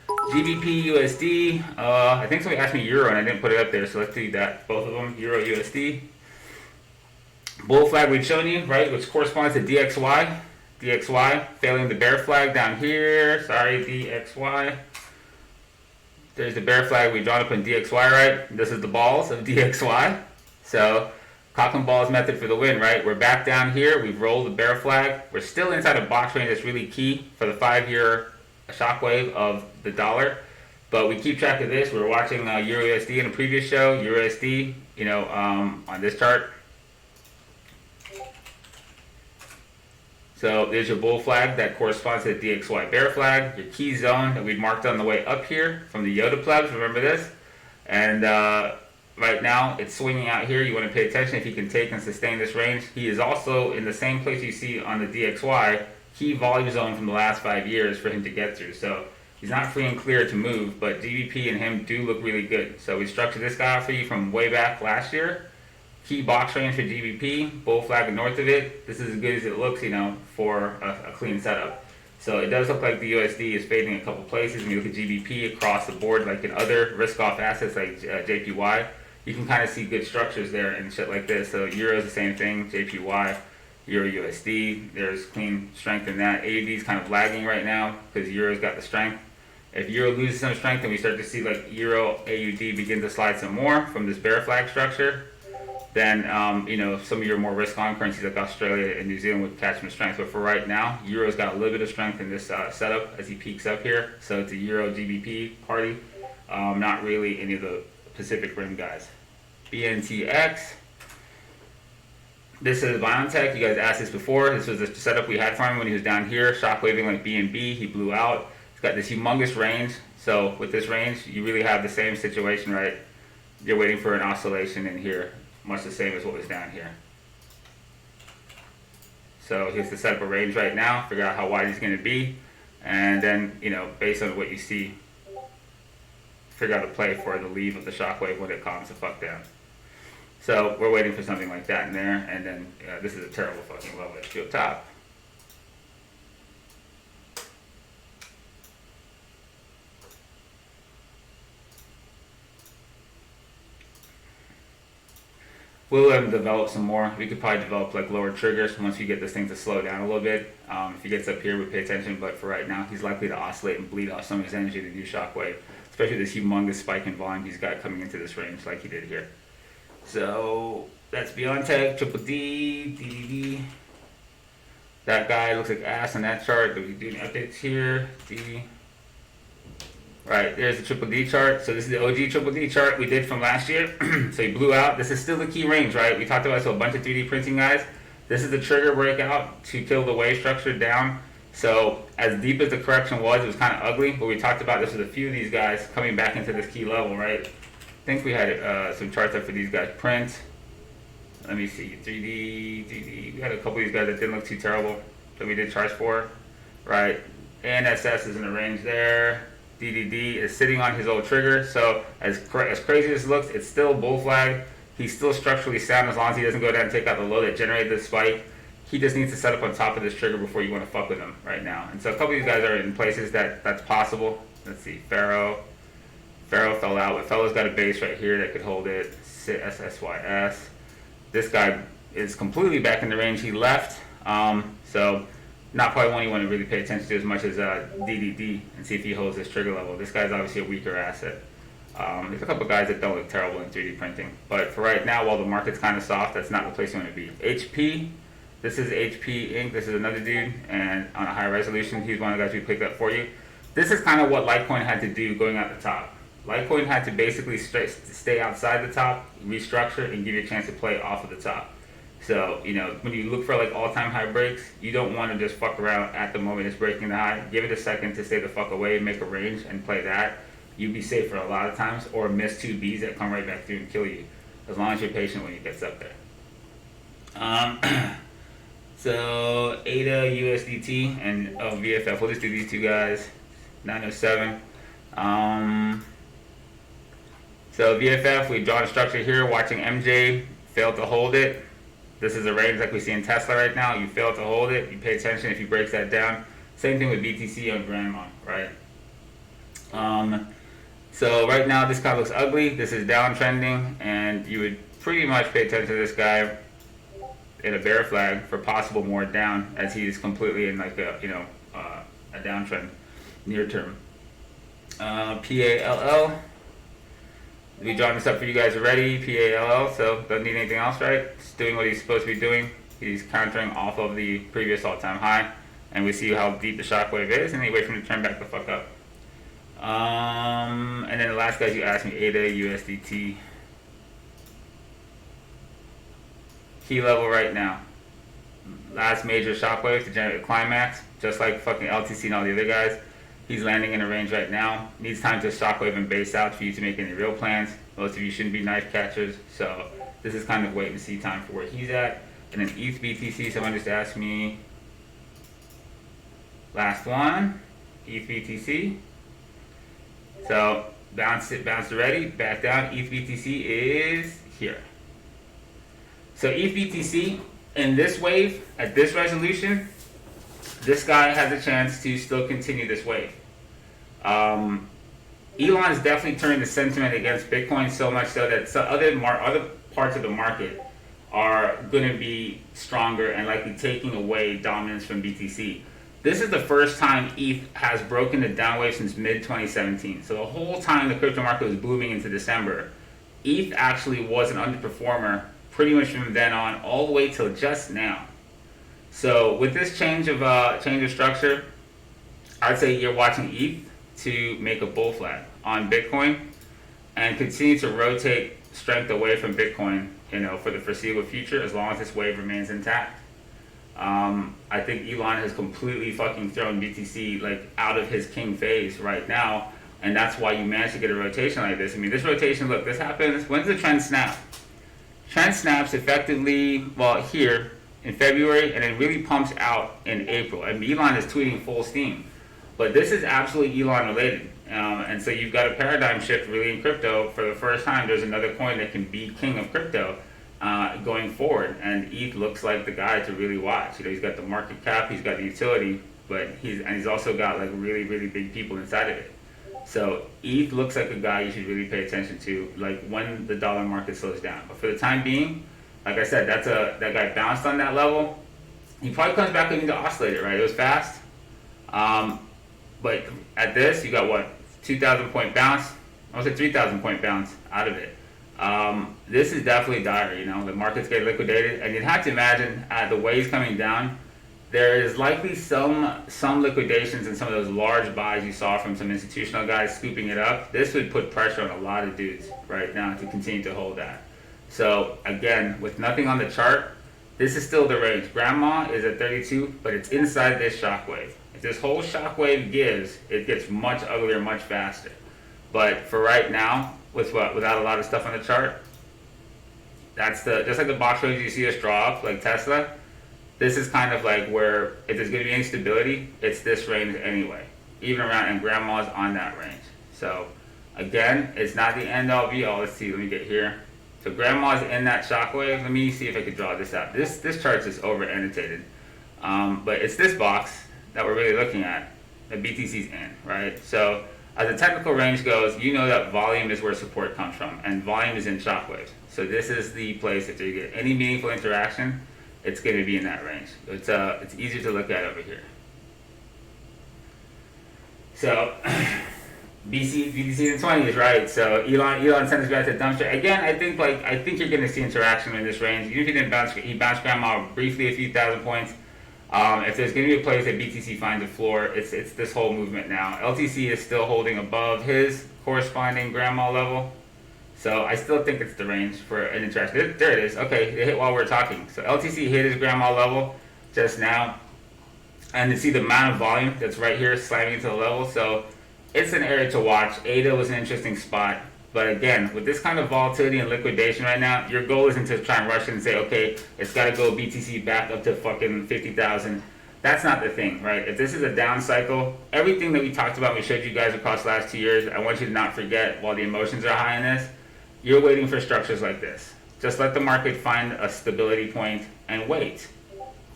GBP USD, I think somebody asked me Euro and I didn't put it up there, so let's do that. Both of them, Euro USD. Bull flag we've shown you, right, which corresponds to DXY. DXY, failing the bear flag down here. Sorry, DXY. There's the bear flag we drawn up in DXY, right? This is the balls of DXY. So, cock and balls method for the win, right? We're back down here. We've rolled the bear flag. We're still inside a box range that's really key for the 5-year shockwave of the dollar, but we keep track of this. We were watching Euro USD in a previous show. Euro USD, on this chart. So there's your bull flag that corresponds to the DXY bear flag. Your key zone that we'd marked on the way up here from the Yoda plebs. Remember this? And right now it's swinging out here. You want to pay attention if he can take and sustain this range. He is also in the same place you see on the DXY. key volume zone from the last 5 years for him to get through. So he's not free and clear to move, but GBP and him do look really good. So we structured this guy out for you from way back last year. Key box range for GBP, bull flag north of it. This is as good as it looks, for a clean setup. So it does look like the USD is fading a couple places. When you look at GBP across the board, like in other risk-off assets like JPY, you can kind of see good structures there and shit like this. So Euro is the same thing, JPY, Euro USD. There's clean strength in that. AUD is kind of lagging right now because Euro's got the strength. If Euro loses some strength and we start to see like Euro AUD begin to slide some more from this bear flag structure, then some of your more risk-on currencies like Australia and New Zealand would catch some strength. But for right now, Euro's got a little bit of strength in this setup as he peaks up here. So it's a Euro GBP party, not really any of the Pacific Rim guys. BNTX. This is BioNTech. You guys asked this before. This was the setup we had for him when he was down here, shockwaving like BNB. He blew out. It's got this humongous range. So with this range, you really have the same situation, right? You're waiting for an oscillation in here, much the same as what was down here. So here's the set up a range right now. Figure out how wide he's going to be, and then based on what you see, figure out a play for the leave of the shockwave when it calms the fuck down. So we're waiting for something like that in there, and then this is a terrible fucking level to go top. We'll let him develop some more. We could probably develop like lower triggers once we get this thing to slow down a little bit. If he gets up here, we pay attention, but for right now, he's likely to oscillate and bleed off some of his energy to do shockwave, especially this humongous spike in volume he's got coming into this range like he did here. So that's BioNTech, Triple D, DDD. That guy looks like ass on that chart. We'll be doing updates here. D. Right, there's the Triple D chart. So this is the OG Triple D chart we did from last year. So he blew out. This is still the key range, right? We talked about a bunch of 3D printing guys. This is the trigger breakout to kill the wave structure down. So as deep as the correction was, it was kind of ugly. But we talked about this with a few of these guys coming back into this key level, right? I think we had some charts up for these guys. Print. Let me see. 3D. We had a couple of these guys that didn't look too terrible that we did charts for, right? ANSS is in the range there. DDD is sitting on his old trigger. So as crazy as it looks, it's still bull flag. He's still structurally sound as long as he doesn't go down and take out the low that generated this spike. He just needs to set up on top of this trigger before you want to fuck with him right now. And so a couple of these guys are in places that's possible. Let's see. Pharaoh fell out, but Pharaoh's got a base right here that could hold it. SSYS. This guy is completely back in the range he left. So not probably one you want to really pay attention to as much as DDD and see if he holds this trigger level. This guy's obviously a weaker asset. There's a couple of guys that don't look terrible in 3D printing. But for right now, while the market's kind of soft, that's not the place you want to be. HP. This is HP Inc. This is another dude, and on a high resolution, he's one of the guys we picked up for you. This is kind of what Litecoin had to do going out the top. Litecoin had to basically stay outside the top, restructure, and give you a chance to play off of the top. So, when you look for like all-time high breaks, you don't want to just fuck around at the moment it's breaking the high. Give it a second to stay the fuck away, make a range, and play that. You'd be safe for a lot of times, or miss two Bs that come right back through and kill you, as long as you're patient when it gets up there. So ADA, USDT, and VFF. We'll just do these two guys. 907. So VFF, we've drawn a structure here, watching MJ, failed to hold it. This is a range like we see in Tesla right now. You fail to hold it, you pay attention if he breaks that down. Same thing with BTC on Grandma, right? So right now this kind of looks ugly. This is downtrending, and you would pretty much pay attention to this guy in a bear flag for possible more down, as he is completely in like a downtrend near term. PALL. We drawn this up for you guys already. PALL, so don't need anything else, right? It's doing what he's supposed to be doing. He's countering off of the previous all-time high, and we see how deep the shockwave is, and he waits for him to turn back the fuck up. And then the last guys you asked me, ADA, USDT. Key level right now. Last major shockwave to generate a climax, just like fucking LTC and all the other guys. He's landing in a range right now. Needs time to shockwave and base out for you to make any real plans. Most of you shouldn't be knife catchers, so this is kind of wait and see time for where he's at. And then ETH BTC, someone just asked me, Last one, ETH BTC. So bounced already, back down. ETH BTC is here. So ETH BTC in this wave, at this resolution, this guy has a chance to still continue this wave. Elon is definitely turning the sentiment against Bitcoin so much so that other parts of the market are going to be stronger and likely taking away dominance from BTC. This is the first time ETH has broken the downwave since mid-2017. So the whole time the crypto market was booming into December, ETH actually was an underperformer pretty much from then on all the way till just now. So with this change of structure, I'd say you're watching ETH to make a bull flag on Bitcoin and continue to rotate strength away from Bitcoin, for the foreseeable future as long as this wave remains intact. I think Elon has completely fucking thrown BTC out of his king phase right now, and that's why you manage to get a rotation like this. I mean, this rotation, look, this happens. When does the trend snap? Trend snaps effectively, here in February, and then really pumps out in April. I mean, Elon is tweeting full steam, but this is absolutely Elon related. And so you've got a paradigm shift really in crypto. For the first time, there's another coin that can be king of crypto going forward, and ETH looks like the guy to really watch. He's got the market cap, he's got the utility, but he's also got really, really big people inside of it. So ETH looks like a guy you should really pay attention to, when the dollar market slows down. But for the time being, like I said, that guy bounced on that level. He probably comes back into oscillator, right? It was fast. But at this, you got what? 2,000 point bounce? I was at 3,000 point bounce out of it. This is definitely dire, the market's getting liquidated, and you'd have to imagine the waves coming down, there is likely some liquidations in some of those large buys you saw from some institutional guys scooping it up. This would put pressure on a lot of dudes right now to continue to hold that. So again, with nothing on the chart, this is still the range. Grandma is at 32, but it's inside this shockwave. If this whole shockwave gives, it gets much uglier, much faster. But for right now, without a lot of stuff on the chart, that's just like the box range you see us draw up, like Tesla. This is kind of where if there's going to be any stability, it's this range anyway. Even around, and Grandma's on that range. So again, it's not the end all be all. Let's see, let me get here. So Grandma's in that shockwave. Let me see if I could draw this out. This chart's just over annotated. But it's this box that we're really looking at that BTC's in, right? So as the technical range goes, that volume is where support comes from, and volume is in shockwaves. So this is the place if you get any meaningful interaction, it's going to be in that range. It's easier to look at over here. So BTC in the 20s, right? So Elon sends us back to the dumpster again. I think you're going to see interaction in this range. Even if he didn't bounce, he bounced Grandma briefly a few thousand points. If there's going to be a place that BTC finds a floor, it's this whole movement now. LTC is still holding above his corresponding Grandma level. So I still think it's the range for an interaction. There it is. Okay, it hit while we're talking. So LTC hit his Grandma level just now. And to see the amount of volume that's right here slamming into the level. So it's an area to watch. ADA was an interesting spot. But again, with this kind of volatility and liquidation right now, your goal isn't to try and rush in and say, okay, it's got to go BTC back up to fucking 50,000. That's not the thing, right? If this is a down cycle, everything that we talked about, we showed you guys across the last 2 years, I want you to not forget while the emotions are high in this, you're waiting for structures like this. Just let the market find a stability point and wait,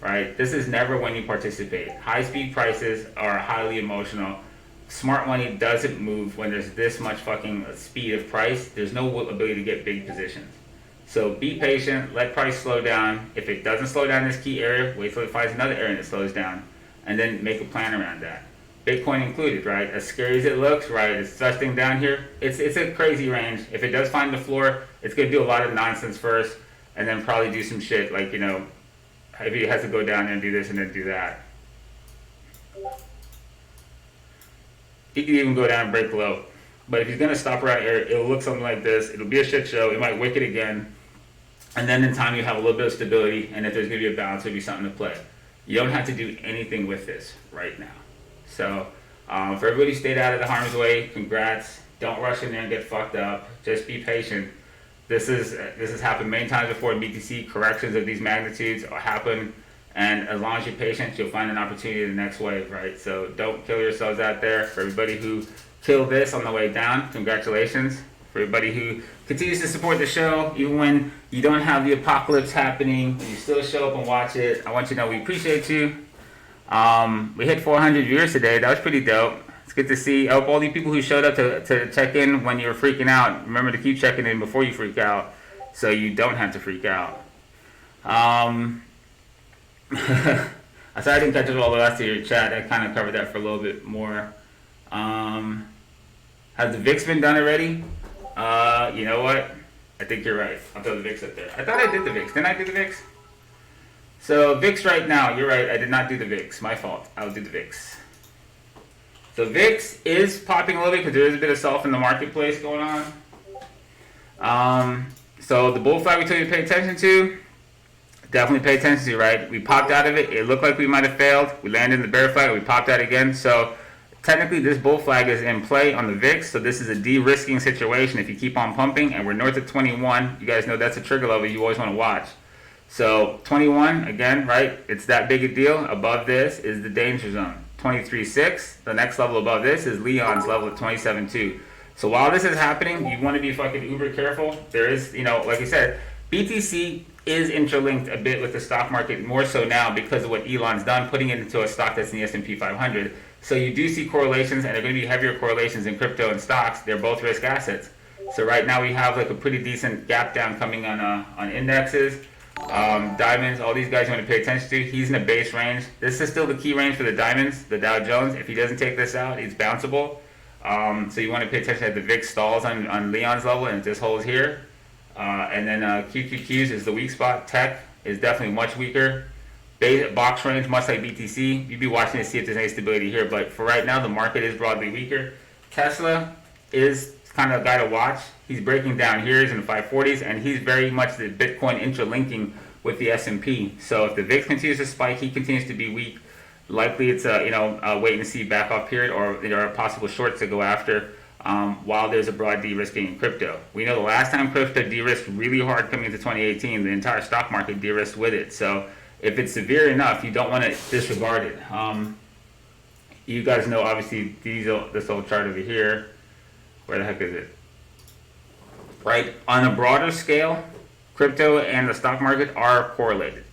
right? This is never when you participate. High-speed prices are highly emotional. Smart money doesn't move when there's this much fucking speed of price. There's no ability to get big positions. So be patient, let price slow down. If it doesn't slow down this key area, wait till it finds another area that slows down, and then make a plan around that. Bitcoin included, right? As scary as it looks, right? It's thrusting down here. It's a crazy range. If it does find the floor, it's going to do a lot of nonsense first, and then probably do some shit like, maybe it has to go down there and do this and then do that. He could even go down and break low. But if he's going to stop around here, it'll look something like this. It'll be a shit show. It might wick it again. And then in time, you have a little bit of stability. And if there's going to be a bounce, there'll be something to play. You don't have to do anything with this right now. So for everybody who stayed out of the harm's way, congrats. Don't rush in there and get fucked up. Just be patient. This has happened many times before in BTC. Corrections of these magnitudes happen And as long as you're patient, you'll find an opportunity in the next wave, right? So don't kill yourselves out there. For everybody who killed this on the way down, congratulations. For everybody who continues to support the show, even when you don't have the apocalypse happening, you still show up and watch it. I want you to know we appreciate you. We hit 400 viewers today. That was pretty dope. It's good to see. I hope all the people who showed up to check in when you were freaking out, remember to keep checking in before you freak out so you don't have to freak out. I'm sorry I didn't catch all the rest of your chat. I kind of covered that for a little bit more. Has the VIX been done already? You know what? I think you're right. I'll throw the VIX up there. I thought I did the VIX. Didn't I do the VIX? So VIX right now, you're right. I did not do the VIX. My fault. I'll do the VIX. So VIX is popping a little bit because there is a bit of self in the marketplace going on. So the bull flag we told you to pay attention to, definitely pay attention to, right? We popped out of it. It looked like we might have failed. We landed in the bear flag. We popped out again. So technically this bull flag is in play on the VIX. So this is a de-risking situation if you keep on pumping. And we're north of 21. You guys know that's a trigger level you always want to watch. So 21, again, right? It's that big a deal. Above this is the danger zone. 23.6. The next level above this is Leon's level of 27.2. So while this is happening, you want to be fucking uber careful. There is, like I said, BTC is interlinked a bit with the stock market, more so now because of what Elon's done, putting it into a stock that's in the S&P 500. So you do see correlations, and they're going to be heavier correlations in crypto and stocks. They're both risk assets. So right now we have like a pretty decent gap down coming on indexes. Diamonds, all these guys you want to pay attention to. He's in a base range. This is still the key range for the diamonds, the Dow Jones. If he doesn't take this out, it's bounceable. So you want to pay attention that the VIX stalls on Leon's level and it just holds here. And then QQQs is the weak spot. Tech is definitely much weaker. Box range, much like BTC. You'd be watching to see if there's any stability here. But for right now, the market is broadly weaker. Tesla is kind of a guy to watch. He's breaking down here. He's in the 540s, and he's very much the Bitcoin interlinking with the S&P. So if the VIX continues to spike, he continues to be weak. Likely it's a wait and see back off period, or there are possible shorts to go after while there's a broad de-risking in crypto. We know the last time crypto de-risked really hard coming into 2018, the entire stock market de-risked with it. So if it's severe enough, you don't want to disregard it. You guys know, obviously, this whole chart over here. Where the heck is it? Right? On a broader scale, crypto and the stock market are correlated.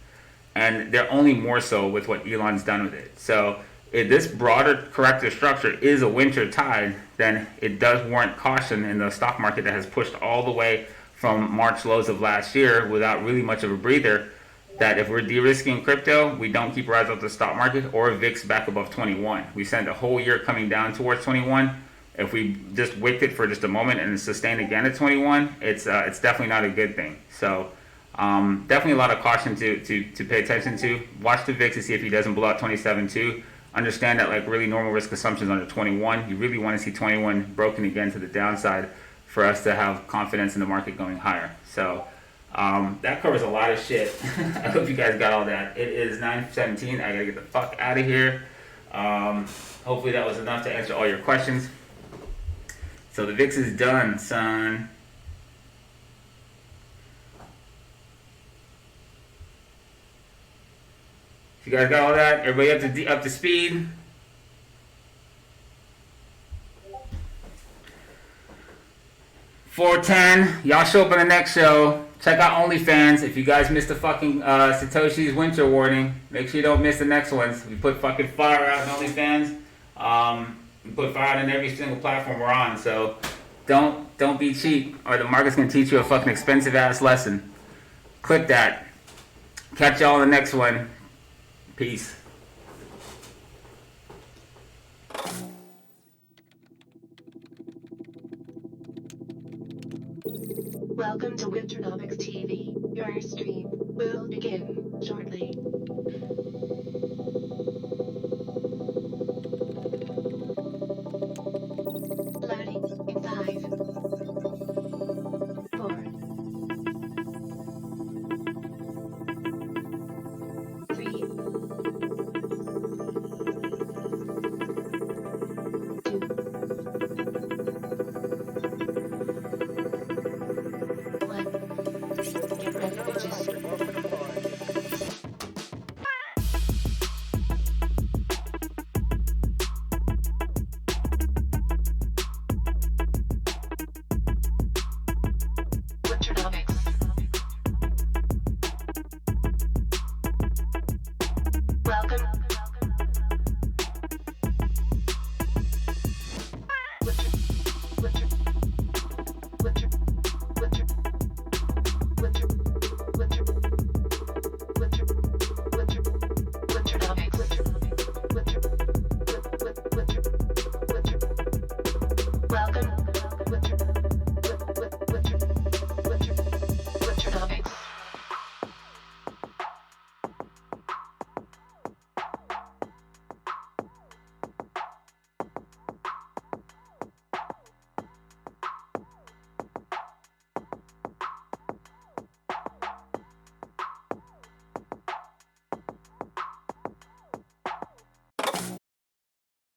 And they're only more so with what Elon's done with it. So if this broader corrective structure is a winter tide, then it does warrant caution in the stock market that has pushed all the way from March lows of last year without really much of a breather, that if we're de-risking crypto, we don't keep rising up the stock market or VIX back above 21. We spent a whole year coming down towards 21. If we just wicked it for just a moment and sustain again at 21, it's definitely not a good thing. So definitely a lot of caution to pay attention to. Watch the VIX to see if he doesn't blow out 27.2. Understand that like really normal risk assumptions under 21. You really want to see 21 broken again to the downside for us to have confidence in the market going higher. So that covers a lot of shit. I hope you guys got all that. It is 9:17. I gotta get the fuck out of here. Hopefully that was enough to answer all your questions. So the VIX is done, son. You guys got all that? Everybody up to speed? $4.10. Y'all show up on the next show. Check out OnlyFans. If you guys missed the fucking Satoshi's winter warning, make sure you don't miss the next ones. We put fucking fire out on OnlyFans. We put fire out on every single platform we're on. So don't be cheap, or the market's gonna teach you a fucking expensive ass lesson. Click that. Catch y'all in the next one. Peace. Welcome to Winternomics TV. Your stream will begin shortly. Loading in 5, 4, 3, 2, 1. Get ready, bitches. Welcome